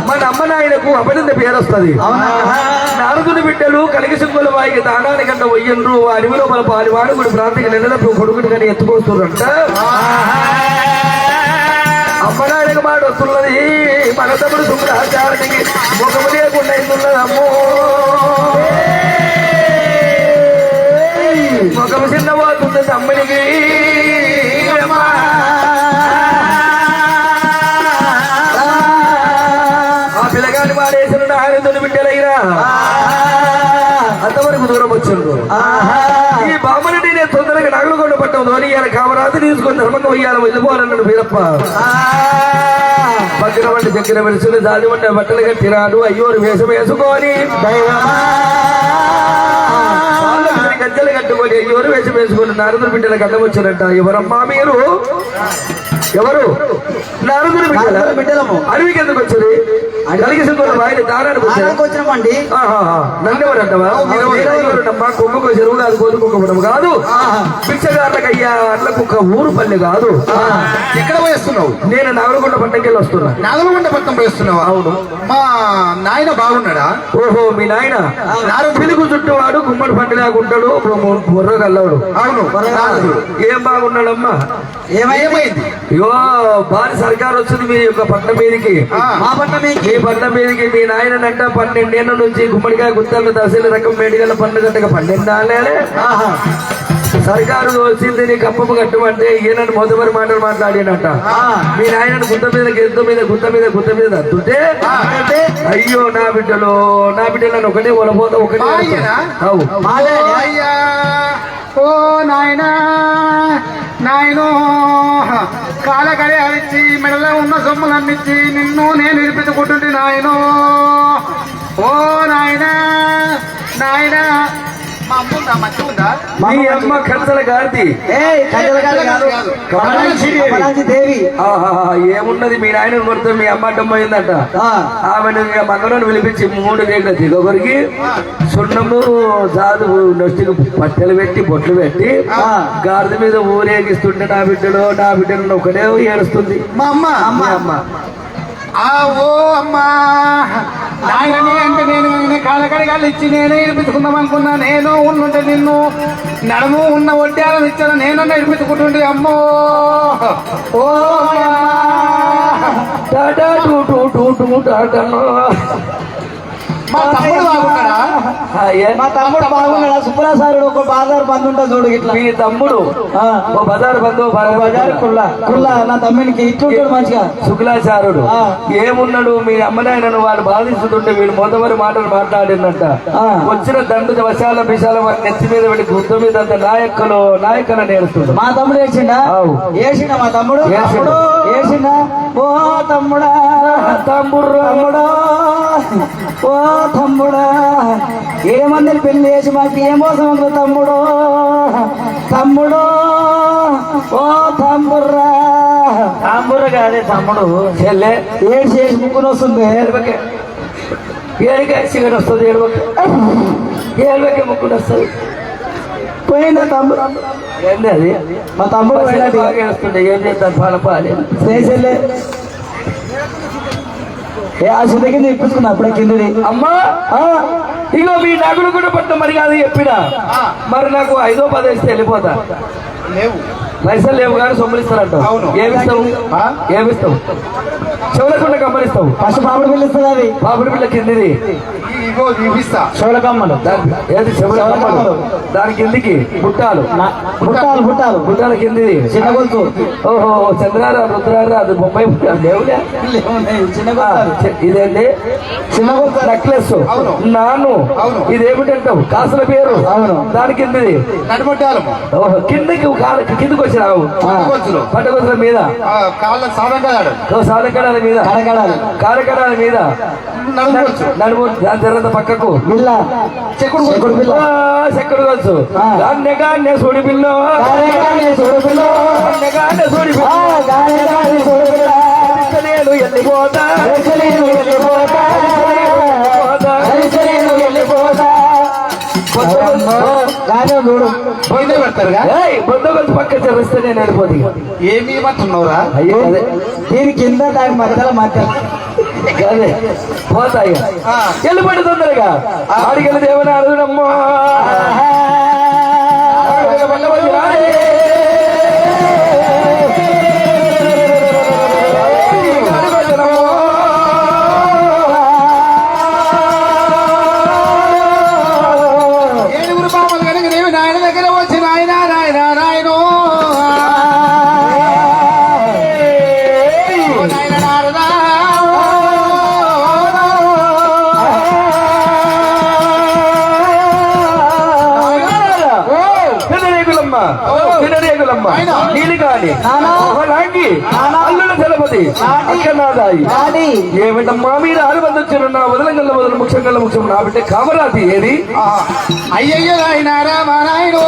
మన అమ్మ నాయనకు అపనింద పేరు వస్తుంది నారదుని బిడ్డలు కలిగి సింగుల వారికి దానానికంట వయ్యండ్రు అడవిలో మన పాలివాడు గుడి ప్రాంతికి నిలదప్పు కొడుకుని కానీ ఎత్తుకొస్తున్నంట అమ్మ నాయనకు మాట వస్తున్నది మన తమ్ముడు శుభ్రాచారానికి ముఖము లేకుండా అవుతున్నదమ్మో ముఖము చిన్నబోతుంది తమ్ముడికి ఆ పిల్లగాని వాడేసిన నారదుని బిడ్డలైనా అంతవరకు దూరం వచ్చిండు ఈ బామ్మని నేను తొందరగా నగలగొండ పట్టం ధోనియాలి కామరాజు తీసుకొని ధర్మంగా వయ్యాలి వెళ్ళిపోవాలన్నాడు వీరప్ప పక్కన వంటి చక్కెర వెలుసులు దాని వంటి బట్టలు కట్టిరాడు అయ్యోరు వేషం వేసుకొని గజ్జలు కట్టుకొని అయ్యోరు వేషం వేసుకొని నారదుని బిడ్డలకు అడ్డం వచ్చారంట ఎవరమ్మా మీరు ఎవరు నారదుని బిడ్డలా? నారదుని బిడ్డలము. అడవికి ఎందుకు వచ్చేది? కలిగిసుకున్న వాయిని దారానికి వచ్చారు. దారానికి వచ్చినామండి. నన్నెవరు అంటవా? మీరెవరుంటమ్మా? కుక్కకు చెరువు కాదు, కోతి కుక్క కాదు, పిచ్చగాళ్ళకయ్యా అట్లకు ఒక ఊరు పల్లె కాదు. ఎక్కడ పోయేస్తున్నావు? నేను నగరకొండ పట్టణకెళ్ళి వస్తున్నా. నాగలగుండ పట్టణం పోయేస్తున్నావా? అవును. మా నాయన బాగున్నాడా? ఓహో, మీ నాయన పిలుగు చుట్టూవాడు గుమ్మడి పండుగకుంటాడు, బుర్ర కల్లవాడు. అవును. ఏం బాగున్నాడమ్మా? ఏమైంది? ఇగో భారీ సర్కారు వచ్చింది మీ యొక్క పట్నం మీదకి. మా పట్టణం మీ పట్నం మీదకి మీ నాయనంట 12 ఏళ్ళ నుంచి గుమ్మడికాయ గుత్తలు దశల రకం మేడిగల పండు గట్టగా 12 ఏళ్ళే సర్కారు వచ్చింది నీకు అప్పపు కట్టమంటే ఈయనని మొదటి మాటలు మాట్లాడినట్ట. మీ నాయనని గుత్త మీద అత్తుంటే అయ్యో నా బిడ్డలు నన్ను ఒకటే ఒలపోతా ఒకటే. అయ్యా ఓ నాయనా నాయనో కాలకడి అరిచి మెడలో ఉన్న సొమ్ములు అన్నిచ్చి నిన్ను నేను విడిపించుకుంటుంటే నాయనో ఓ నాయనా నాయనా. మా అమ్మ ఉందా? మంచి ఉందా? మీ అమ్మ కంచల గారిది దేవి. ఏమున్నది? మీ నాయన కొడుతూ మీ అమ్మ అడ్డం పోయిందట. ఆమెను మంగళను పిలిపించి 3 రేట్ల దిగొరికి సున్నము జాదు నొష్టికి పట్టెలు పెట్టి బొట్లు పెట్టి గాడిద మీద ఊరేగిస్తుంటే నా బిడ్డను ఒకటే ఏడుస్తుంది మా అమ్మ. అమ్మ ఓ అమ్మా నాయనని అంటే నేను కాలకడిగాళ్ళు ఇచ్చి నేనే ఇడిపించుకుందాం అనుకున్నా. నేను ఉండుంటే నిన్ను నడుము ఉన్న వడ్డాలను ఇచ్చాను, నేనన్నా ఇడిపించుకుంటుంటే అమ్మో. ఓ టాటా టాటా. మా తమ్ముడు బాగున్నాడా? మా తమ్ముడు బాగున్నాడా? సుప్రసారుడు ఒక బాజారు బంధు ఉంటా చూడు ఇట్లా. మీ తమ్ముడు ఓ బజారు బంధు బజారు కుల్లా నా తమ్మునికి ఇట్లుంటాడు మంచిగా. శుక్లాచారుడు ఏమున్నాడు? మీ అమ్మనాయనను వాళ్ళు బాధిస్తుంటే వీళ్ళు మొదటి మాటలు మాట్లాడిందంట. వచ్చిన దండు వశాల విశాల వారి నెత్తి మీద పెట్టి గుద్ద మీద అంత నాయకులు నేర్చుకుంటాడు. మా తమ్ముడు ఏడ్చిండా? ఏడ్చిండా మా తమ్ముడు? ఏడ్చిండా? ఓ తమ్ముడా తమ్ముడా ఓ తమ్ముడా ఏమందరి పెళ్లి చేసి మాకు ఏమోసం తమ్ముడు ఓ తమ్ముర్రా కాదే తమ్ముడు చెల్లె ఏడు చేసి ముక్కుని వస్తుంది. ఏడుగా సిగరెట్ వస్తుంది, ఏడుకే ముక్కుని వస్తుంది. పోయిన తమ్ముడు ఏంటి అది? మా తమ్ముడు వస్తుండే ఏం చేద్దాం పాలపాలి చెల్లె ఆ సుధ కింద ఇప్పించుకున్నా అప్పుడే కిందది. అమ్మా ఇగో మీ నగులు కూడా పట్ట మరి కాదు చెప్పినా, మరి నాకు 5వ 10 ఇస్తే వెళ్ళిపోతా. పైసలు లేవు కానీ సొమ్ములు ఇస్తారంట. ఏమిస్తావు? చెవులకుండా కమ్మరిస్తావు. ఫస్ట్ పాపుడు పిల్ల ఇస్తుంది. అది పాపుడు పిల్ల కిందిది చెవుల కమ్మలు. ఏది చెవుల కమ్మలు? దాని కిందికి బుట్టాలు బుట్టాల కిందిది చిన్న గొలుసు. ఓహో చంద్రారా రుద్రారా అది బొంబాయి బుట్టాలు దేవుడే. చిన్న ఇదేంటి? చిన్న గొలుసు నెక్లెస్ నాను. ఇదేమిటంటావు? కాసుల పేరు. అవును. దాని కిందిది ఓహో కిందకి వచ్చినావు. పట్టగొచ్చుల మీద సాలకడాల మీద కారకడాల మీద నడుము దాని తర్వాత పక్కకు చెక్కుడు కొలుసు. గాన్నే సోడి పిల్లో నేను వెళ్ళిపోతా బొందగొలుసు పక్క చదివిస్తే నేను వెళ్ళిపోతే ఏమి ఇవ్వట్టున్నావురా? అయ్యో అదే దీని కింద దాని మధ్యలో అదే పోతాయి. వెళ్ళిపడి తొందరగా ఆడికెళ్ళి దేవుని అడుగునమ్మో. ఏడుగురు బాబులు కనుక నేను నాయన దగ్గర వచ్చి నాయన నాయనో నారదా నీళ్ళు కాని లాంటి అల్లుల తెలపతి అక్కనాదాయి ఏమిటమ్మా మీరు ఆరుబంధొచ్చారు నా వదలంగల్ల వదలు ముఖ్యం నా బిడ్డ కామరాతి ఏది? అయ్యయ్యో నాయనారా మా నాయనో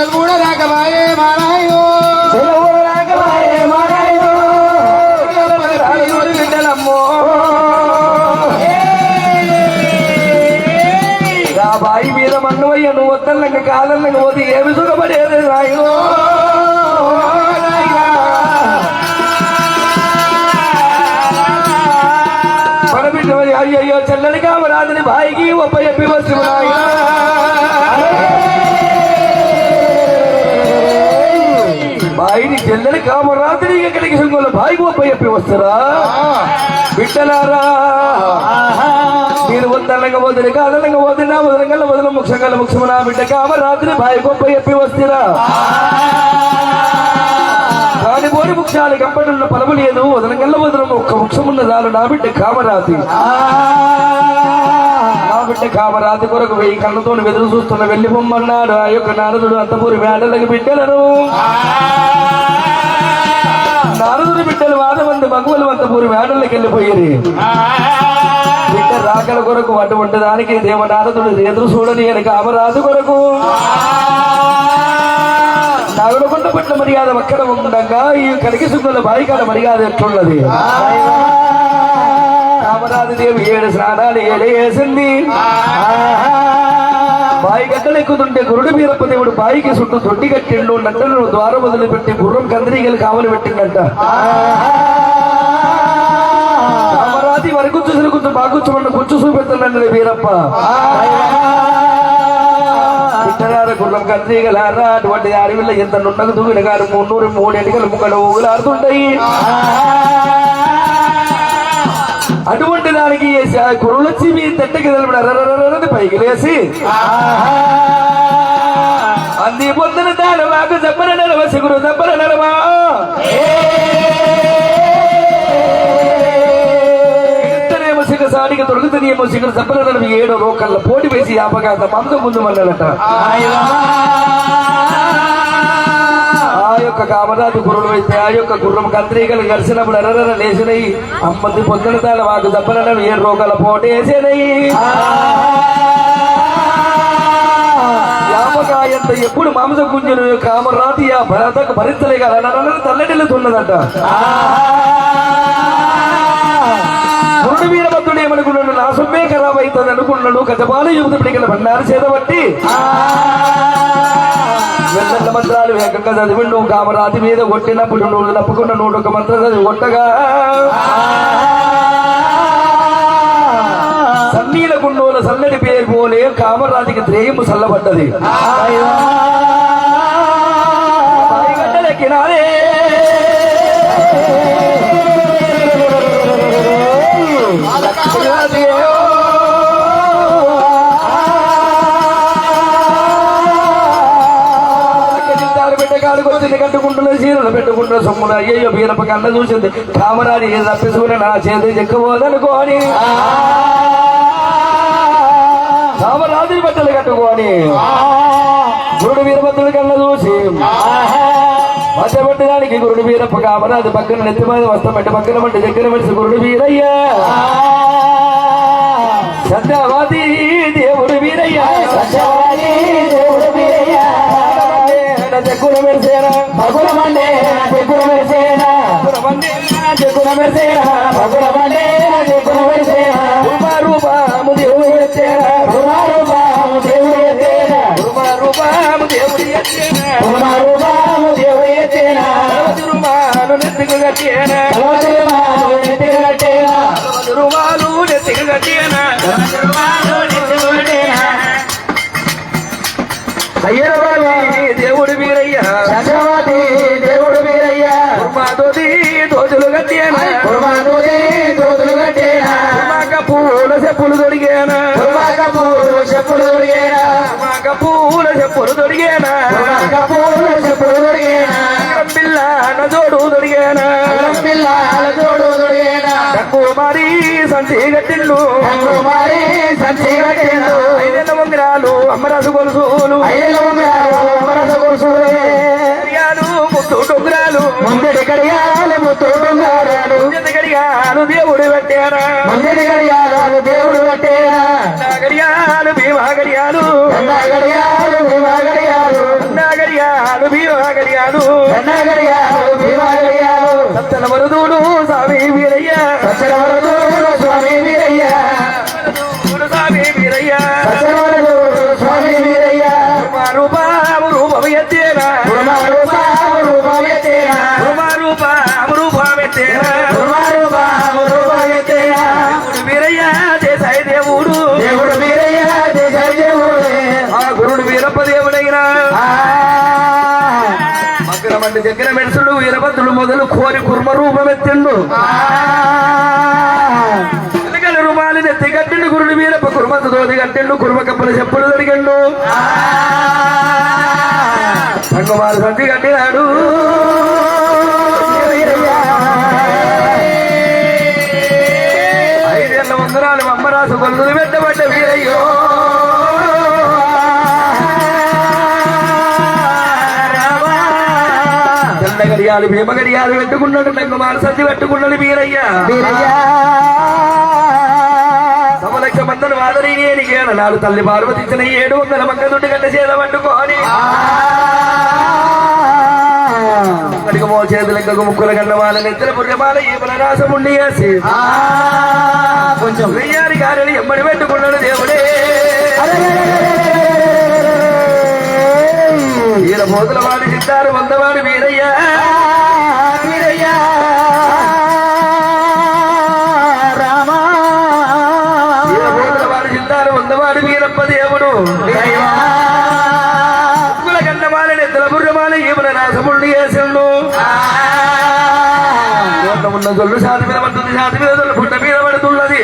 చెల్లెలు కూడా రాకమాయే మారాయో బిడ్డలమ్మో ఆ బాయి మీద మన్నువయ్య నువ్వు వద్దన్నక కాదన్నక పోతే ఏమి సుఖపడేది రాయో మన బిడ్డ మరి అయ్యయ్యో చెల్లెలి కామరాజుని బాయికి ఒప్ప చెప్పి వస్తు బాయిని చెల్లెలి కామరాజుని ఎక్కడికి సంగోళ్ళ బాయికి ఒప్ప చెప్పి వస్తారా బిడ్డలారా నేను వద్దనక వదిలి కాదనక వదిలినా వదలంగల వదల ముక్షంగల ముక్షము నా బిడ్డ కామరాజుని బాయి గొప్ప చెప్పి వస్తురా కాని పోని ముక్షాలు కంపడున్న పలము లేదు వదలంగల్ల వదలం ఒక్క ముక్షమున్న చాలు నా బిడ్డ కామరాజు నా బిడ్డ కామరాజు కొరకు 1000 కళ్ళతో వెదురు చూస్తున్న వెళ్లి బొమ్మన్నాడు ఆ యొక్క నారదుడు అంతపూరి వేడలకి బిడ్డలను నారదుడి బిడ్డలు 100 మంది మగవులు అంతపూరి వేడలకి వెళ్ళిపోయేది బిడ్డ రాకల కొరకు అటువంటి దానికి దేవనారదుడు ఎదురు చూడని అని కామరాజు కొరకు నాగులకొండ పట్ల మర్యాద అక్కడ ఉండగా ఈ కడికి సుగ్గుల బాయికాల మర్యాద ఎట్లున్నది కామరాజు దేవి 7 స్నానాలు ఏలేసింది బాయి గడ్డలు ఎక్కుతుంటే గురుడు వీరప్ప దేవుడు బాయికి చుట్టూ తొట్టి కట్టిండు నట్టలను ద్వారం వదిలిపెట్టి గుర్రం కందిరీగలు కావలి పెట్టిండట కామరాజు వరకు చూసిన బాగుచ్చమన్న కూర్చు చూపెత్తానన్నది వీరప్ప గుర్రం కందిరీగలారా అటువంటి అడవిలో ఎంత నున్నకు దూగిన గారు 303 ఎన్నికలు ముక్కలు ఊగులాడుతుంటాయి అటువంటి దానికి కురులొచ్చి మీ తెట్టకి నిలబడి పైకి లేసి అంది పొద్దున తాను మాకు చెప్పన నడవ సిగురు చెప్పన నడవా ఇద్దరేమో సిగ సాడికి దొరుకుతుందేమో సిగురు చెప్పన నడవి 7 రోకళ్ళ పోటీ వేసి అపఘాత మంద ముందు మన్నడట ఆ యొక్క కామరాజు గురుడు అయితే ఆ యొక్క గుర్రం కంత్రీకలు కలిసినప్పుడు ఎర్ర లేచినయి అమ్మది పొద్దున తాను మాకు దెబ్బలను 7 రోగాల పోటీ వేసేనయి యాపకాయంత ఎప్పుడు మాంసం గుంజులు కామరాజు ఆ భరతకు భరించలే కదా తల్లడిల్లుతున్నదట గురుడు వీరభద్రుడు ఏమనుకున్నాడు నా సొమ్మే ఖరాబ్ అవుతుంది అనుకున్నాడు గజపాల యువతుడికి బండారు చేతబట్టి వెన్నెల మంత్రాలు వేగంగా చదివి నువ్వు కామరాజు మీద కొట్టినప్పుడు నువ్వు తప్పకుండా 101 మంత్రం చదివి కొట్టగా సన్నీల గుండోల సన్నడి పేరు పోలే కామరాజుకి త్రేయము చల్లబడ్డది గడ్డలెక్కినారే కట్టుకుంటున్న చీరలు పెట్టుకుంటున్న సొమ్మున అయ్యో వీరప్ప కన్న చూసింది కామరాజు ఏది తప్పించుకుని నా చేతి చెక్కబోదనుకోని కామరాజుని బట్టలు కట్టుకోని గురుడు వీరభద్రుడి కన్న చూసి మధ్యపట్టడానికి గురుడు వీరప్ప కామరాజు పక్కన నెత్తి మీద వస్తామంటే పక్కన మంటే దగ్గర మనిషి గురుడు వీరయ్య సత్యవాది దేవుడు వీరయ్య చెక్కున మెరిసేనా పగుల మండే చెక్కున మెరిసేనా చెక్కున మెరిసేనా పగుల మండే చెక్కున మెరిసేనా రూపాము దేవుడు ఎత్తేనా రూపాము దేవుడు ఎత్తేనా రూపాము దేవుడు ఎత్తేనా రూపాము దేవుడు ఎత్తేనా రుమాలు నెత్తికి కట్టేనా నెత్తికి కట్టేనా రుమాలు నెత్తికి కట్టేనా దేవుడు వీరయ్య దేవుడు వీరయ్య కుర్మాతోటి దోతులు కట్టేనా కుర్మాతోటి దోతులు కట్టేనా పూల చెప్పులు దొరికేనా చెప్పులు దొరికేనా పూల చెప్పులు దొరికేనా పూల చెప్పులు దొరికేనా పిల్లల జోడు దొరికేనా పిల్లల జోడు దొరికేనా కుమారి సంచి కట్టిండు కుమారి సంచి కట్టిండు 5 ఉంగరాలు అమ్మరాసు గొలుసులు 5 ఉంగరాలు అమ్మరాసు గొలుసులు ముత్తు డొంగరాలు ముందడి గడియాలు ముత్తు డొంగరాలు ముందడి గడియాలు దేవుడు పెట్టారా ముందడి గడియాలు దేవుడు పెట్టారా గడియాలు భీమా గడియాలు గడియాలు భీమా గడియాలు గడిగాడు భీమా గడిగాడు సత్తన వరదూడు స్వామి వీరయ్య సత్యవరదుడు స్వామి వీరయ్య స్వామి వీరయ్య స్వామి వీరయ్య రూపం ఎత్తేనా రూపమెత్తేనా రూపం ఎత్తేనా వీరయ్య దేశాయి దేవుడు దేవుడు వీరయ్య దేశాయ దేవుడు ఆ గురుడు వీరప్ప దేవుడైనా మగ్గరమంటి దగ్గర మెడుసుడు వీరభద్రుడు మొదలు కోరి కుర్మ రూపం ఎత్తిండు ఎలుగల రుమాలిని ఎత్తి కట్టిండు గురుడు వీరప్ప కుర్మత తోది కట్టిండు కుర్మ కప్పల చెప్పులు దొరికిండు సంగమారు సంతి కట్టినాడు ఐదేళ్ల వందనాలు అమ్మరాసు కొలుదులు పెట్టబడ్డ వీరయ్యో తెల్ల గడియాలు భీమ గడియాలు పెట్టుకున్నాడు సంగమారు సంతి పెట్టుకున్నాడు వీరయ్య సమలక్ష మందలు వాదరి నేనికేన నాడు తల్లి పార్వతించిన 700 మంగ దుడ్డు గంట చేత పట్టుకోని అడిగ మో చేతులకు ముక్కుల గంట వాళ్ళ నెత్తల పుర్యమాల ఈ రాసముండి వేసి కొంచెం వెయ్యారి గారిని ఎమ్మడి పెట్టుకున్నాడు దేవుడే ఈయన పోతుల వాడి చిత్తారు వందవాడు వీరయ్య వీరయ్య రామా ఈయన పోతుల వాడి చిత్తారు వందవాడు వీరప్ప దేవుడు ముక్కుల గంట వాళ్ళ నెత్తల పుర్యమాల ఈ రాసముండి వేసిండు ఉన్న జొల్లు శాతి మీద పడుతుంది శాతి మీద జొల్లు పుట్ట మీద పడుతున్నది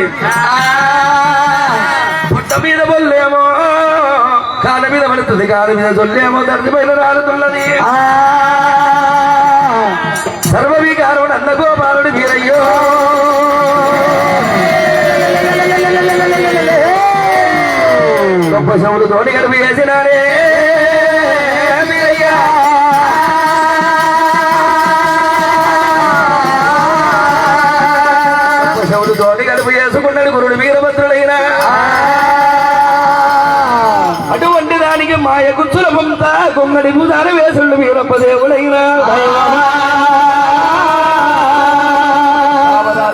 పుట్ట మీద బొల్లేమో కాళ్ళ మీద పడుతుంది కాళ్ళ మీద జొల్లేమో దర్ది పైన రాలుతున్నది సర్వవికారుడు అన్నగోపాలుడు వీరయ్యో గొప్ప శవుడు తోటి గడుపు వేసినారే వీరయ్యా శవుడు తోటి గడుపు చేసుకున్నాడు గురుడు వీరభద్రుడైన అటువంటి దానికి మాయ గుచ్చుల పొంత గొంగడి భూదాన వేసుడు వీరప్ప దేవుడైన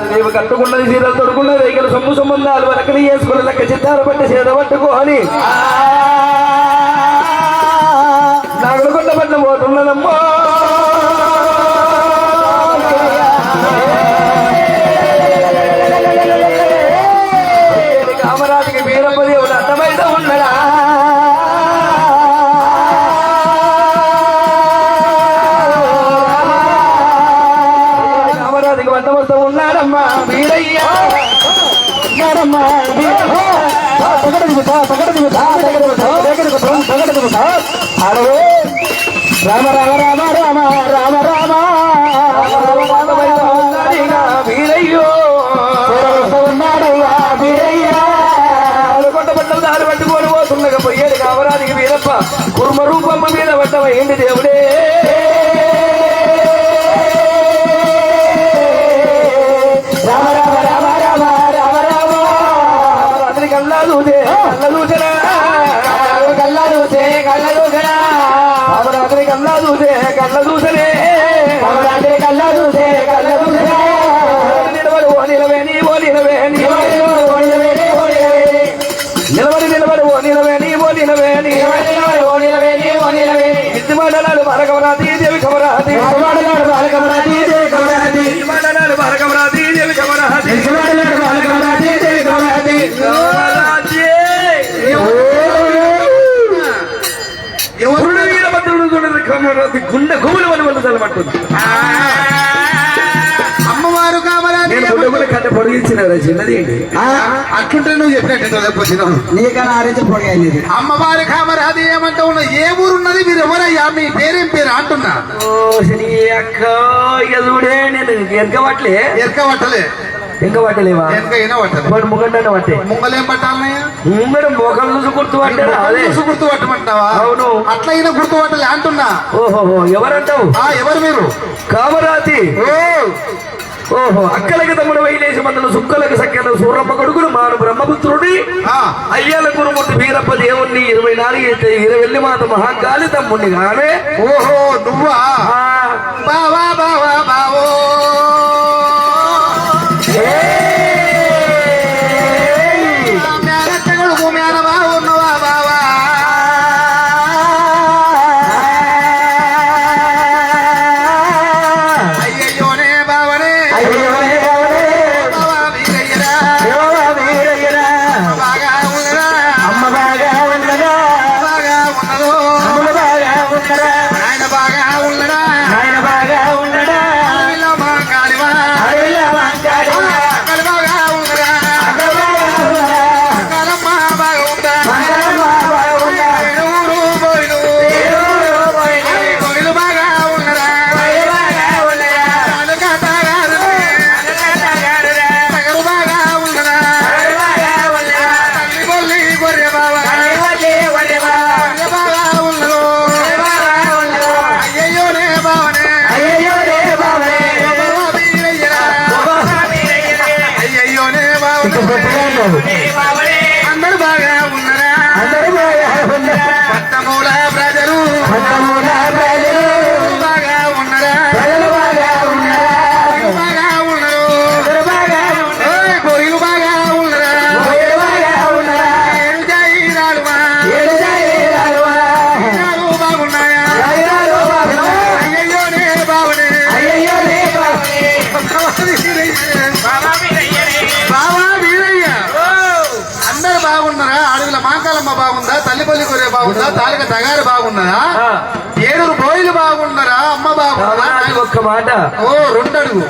దేవు కట్టుకున్నది చీరలు తొడుకున్నది రైకలు సొమ్ము సంబంధాలు వెనకని వేసుకుని లెక్క చిత్తాలు పట్టి చేత పట్టుకోని నాగలకొండ పట్ల పోతున్నదమ్మో కామరాజుకి వీరప్ప దేవుడు అర్థమైతే ఉన్నడా కామరాజుకి వంటమొత్తం ఉన్నాడమ్మా వీరయ్య రామ రామ రామ రామ రామ రామ వీరయ్యో ఉన్నాడయ్యా వీరయ్య కొండ పట్టలు దారి పట్టుకొని పోతుండగా పోయేది కామరాజుకి వీరప్ప కుర్మ రూపమ్మ మీద పడ్డమైంది దేవుడే రామ రామ రామ రామ రామ రామ అతని కల్లా చూసే కళ్ళ చూసరా కళ్ళ చూసే కళ్ళ చూసరా అతని కల్లా చూసే కళ్ళ చూసనే రాత్రి కళ్ళ చూసే కళ్ళ చూసరా నిలబడి ఓ నిలవే నీ ఓ నిలవే నీ నిలబడి నిలబడి ఓ నిలవే నీ ఓ నిలవే నీ ఇద్ది మండలాలు భారకమరాతి దేవి కమరాతి మండలాలు భారకమరాతి దేవి కమరాతి ఎవరు వీరభద్రుడు చూడదు కమరాతి గుండె గుబులు వని వల్ల తలపడుతుంది అమ్మవారు కామరాజు నేను గుడ్డగులు కట్ట పొడిగించిన చిన్నది ఏంటి అట్లుంటే నువ్వు చెప్పినట్టు లేకపోతే నీకన్నా ఆరేంచి పొడిగాలి అమ్మవారి కామరాజు ఏమంటా ఉన్నా ఏ ఊరున్నది మీరు ఎవరయ్యా మీ పేరేం పేరు అంటున్నా ఓ శని అక్క ఇక చూడే నేను ఎనకబట్టలే ఎరకబట్టలే ఇంకా పట్టలేవా వెనక అయినా పట్టాలి వాడు ముగంటే పట్టే ముంగలేం పట్టాలన్నయ్యా ముంగడు మోకలు చూసి గుర్తు పట్టాడు అదే గుర్తు పట్టమంటావా అవును. అట్లా అయినా గుర్తు పట్టాలి అంటున్నా ఓహో ఎవరంటావు ఎవరు మీరు కామరాతి ఓ ఓహో అక్కలకి తమ్ముడు వైలేసి మందులు సుక్కలకు సఖ్యత సూరమ్మ కొడుకులు మాను బ్రహ్మపుత్రుడి అయ్యాల గురుమూర్తి వీరప్ప దేవుణ్ణి 24 ఇరవెల్లి మాత మహాకాళి తమ్ముడిని గానే ఓహో నువ్వా బావా బావా బావో మేనత్తగడుకు మేనవా ఉన్నవా బావా అయ్యయ్యోనే బావనే బావా వీరయ్యరా బాగా ఉన్నదా అమ్మ బాగా ఉన్నదా బాగా ఉన్నదో ఆయన బాగా ఉన్నదా ఆయన బాగా ఉన్నదా అడవిలో మా కాలివా అడవిలో మాంచాడివా? అక్కడ బాగా ఉన్నదా కాలమ్మ బాగా ఉందా మంగళమ్మ బాగా ఉన్నదా? ఊరు పోయిను కొడులు బాగా ఉన్నదా ఆయన బాగా ఉన్నదా? తగరు బాగా ఉన్నదా ఆయన బాగా ఉన్నదా? తల్లి కొల్లి గొర్రె బాగా వల్లే వల్లెవా? గొర్రె బాగా ఉన్నదో బాగా ఉన్నదా? అయ్యయ్యోనే బావనే అయ్యయ్యో రే బాబరే. బావా వీరయ్యరా బాబా మీరయ్యరే. అయ్యయ్యోనే ఇంత బావనే గొప్పగా ఉన్నావు. బాబరే. అందరు బాగా ఉన్నారా అందరూ బాగా ఉన్నారా? పట్టమూల ప్రజలు పట్టణముల ప్రజలు బాగా ఉన్నారా ప్రజలు బాగా ఉన్నారా? బాగా ఉన్నారు అందరూ బాగా ఉన్నారా? ఓయ్ గొర్రెలు బాగా ఉన్నారా మీరు బాగా ఉన్నారా? ఏడు జాయిరాలుమా ఏడు జాయిరాలువా? జాయిరాలు బాగున్నాయా జాయిరాలు బాగున్నాయా? అయ్యయ్యోనే బావనే అయ్యయ్యో రే బాబరే. బావా వీరయ్య అందరు బాగున్నారా అడవిల మాంకాలమ్మ బాగుందా తల్లిపల్లి కొరే బాగుందా తాలిక తగారు బాగున్నదా ఏడుగురు బోయిలు బాగున్నారా అమ్మ బాగుందా నాకు ఒక్క మాట ఓ 2 అడుగు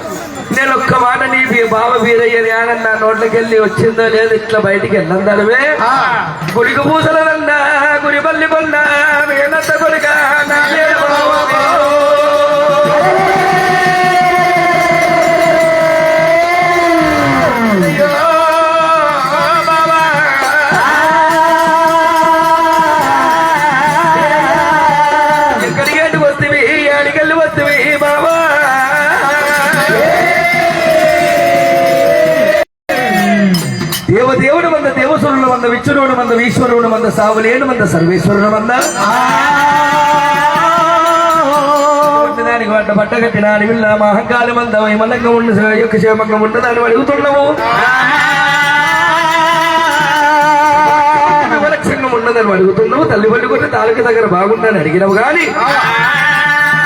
నేను ఒక్క మాట నీ బావ వీరయ్య జ్ఞానం నా నోట్లకెళ్ళి వచ్చిందో లేదో ఇట్లా బయటికి వెళ్ళందడమే గుడికి పూసలన్నా గురిపల్లి కొన్న మేనత్త కొడుక నా పేరు బావ. అయ్యో బావా. ఎక్కడికి ఎటుకు వస్తేవి ఆడికెళ్ళి వస్తేవి బావా దేవదేవుడు మంద దేవసురుడు మంద విచ్చురుడు మంద ఈశ్వరుడు మంద సావులేడు మంద సర్వేశ్వరుడు మంద దానికి వంట బట్ట కట్టిన అడవిల్ల మహంకాళి మంద వైమలంగా ఉన్న యొక్క క్షేమంగా ఉండదని అడుగుతున్నాము విలక్షణంగా ఉండదని అడుగుతున్నావు తల్లి పట్టుకుంటే తాలూకు దగ్గర బాగుందని అడిగినవు గాని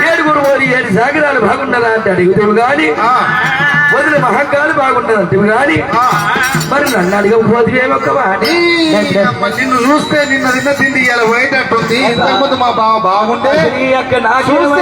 ఏడుగురు ఓరి 7 సాగరాలు బాగుండదా అంటే అడిగితేవు గాని వదిలి మహంకాళి బాగుండదు అంటే గాని మరి నన్ను అడగకపోతే ఒక్క మాట నిన్ను చూస్తే నిన్న తిన్న తిండి ఇలా పోయేటట్టుంది ఇంతకుముందు మా బావ బాగుండే నీ యొక్క నాకు చూస్తే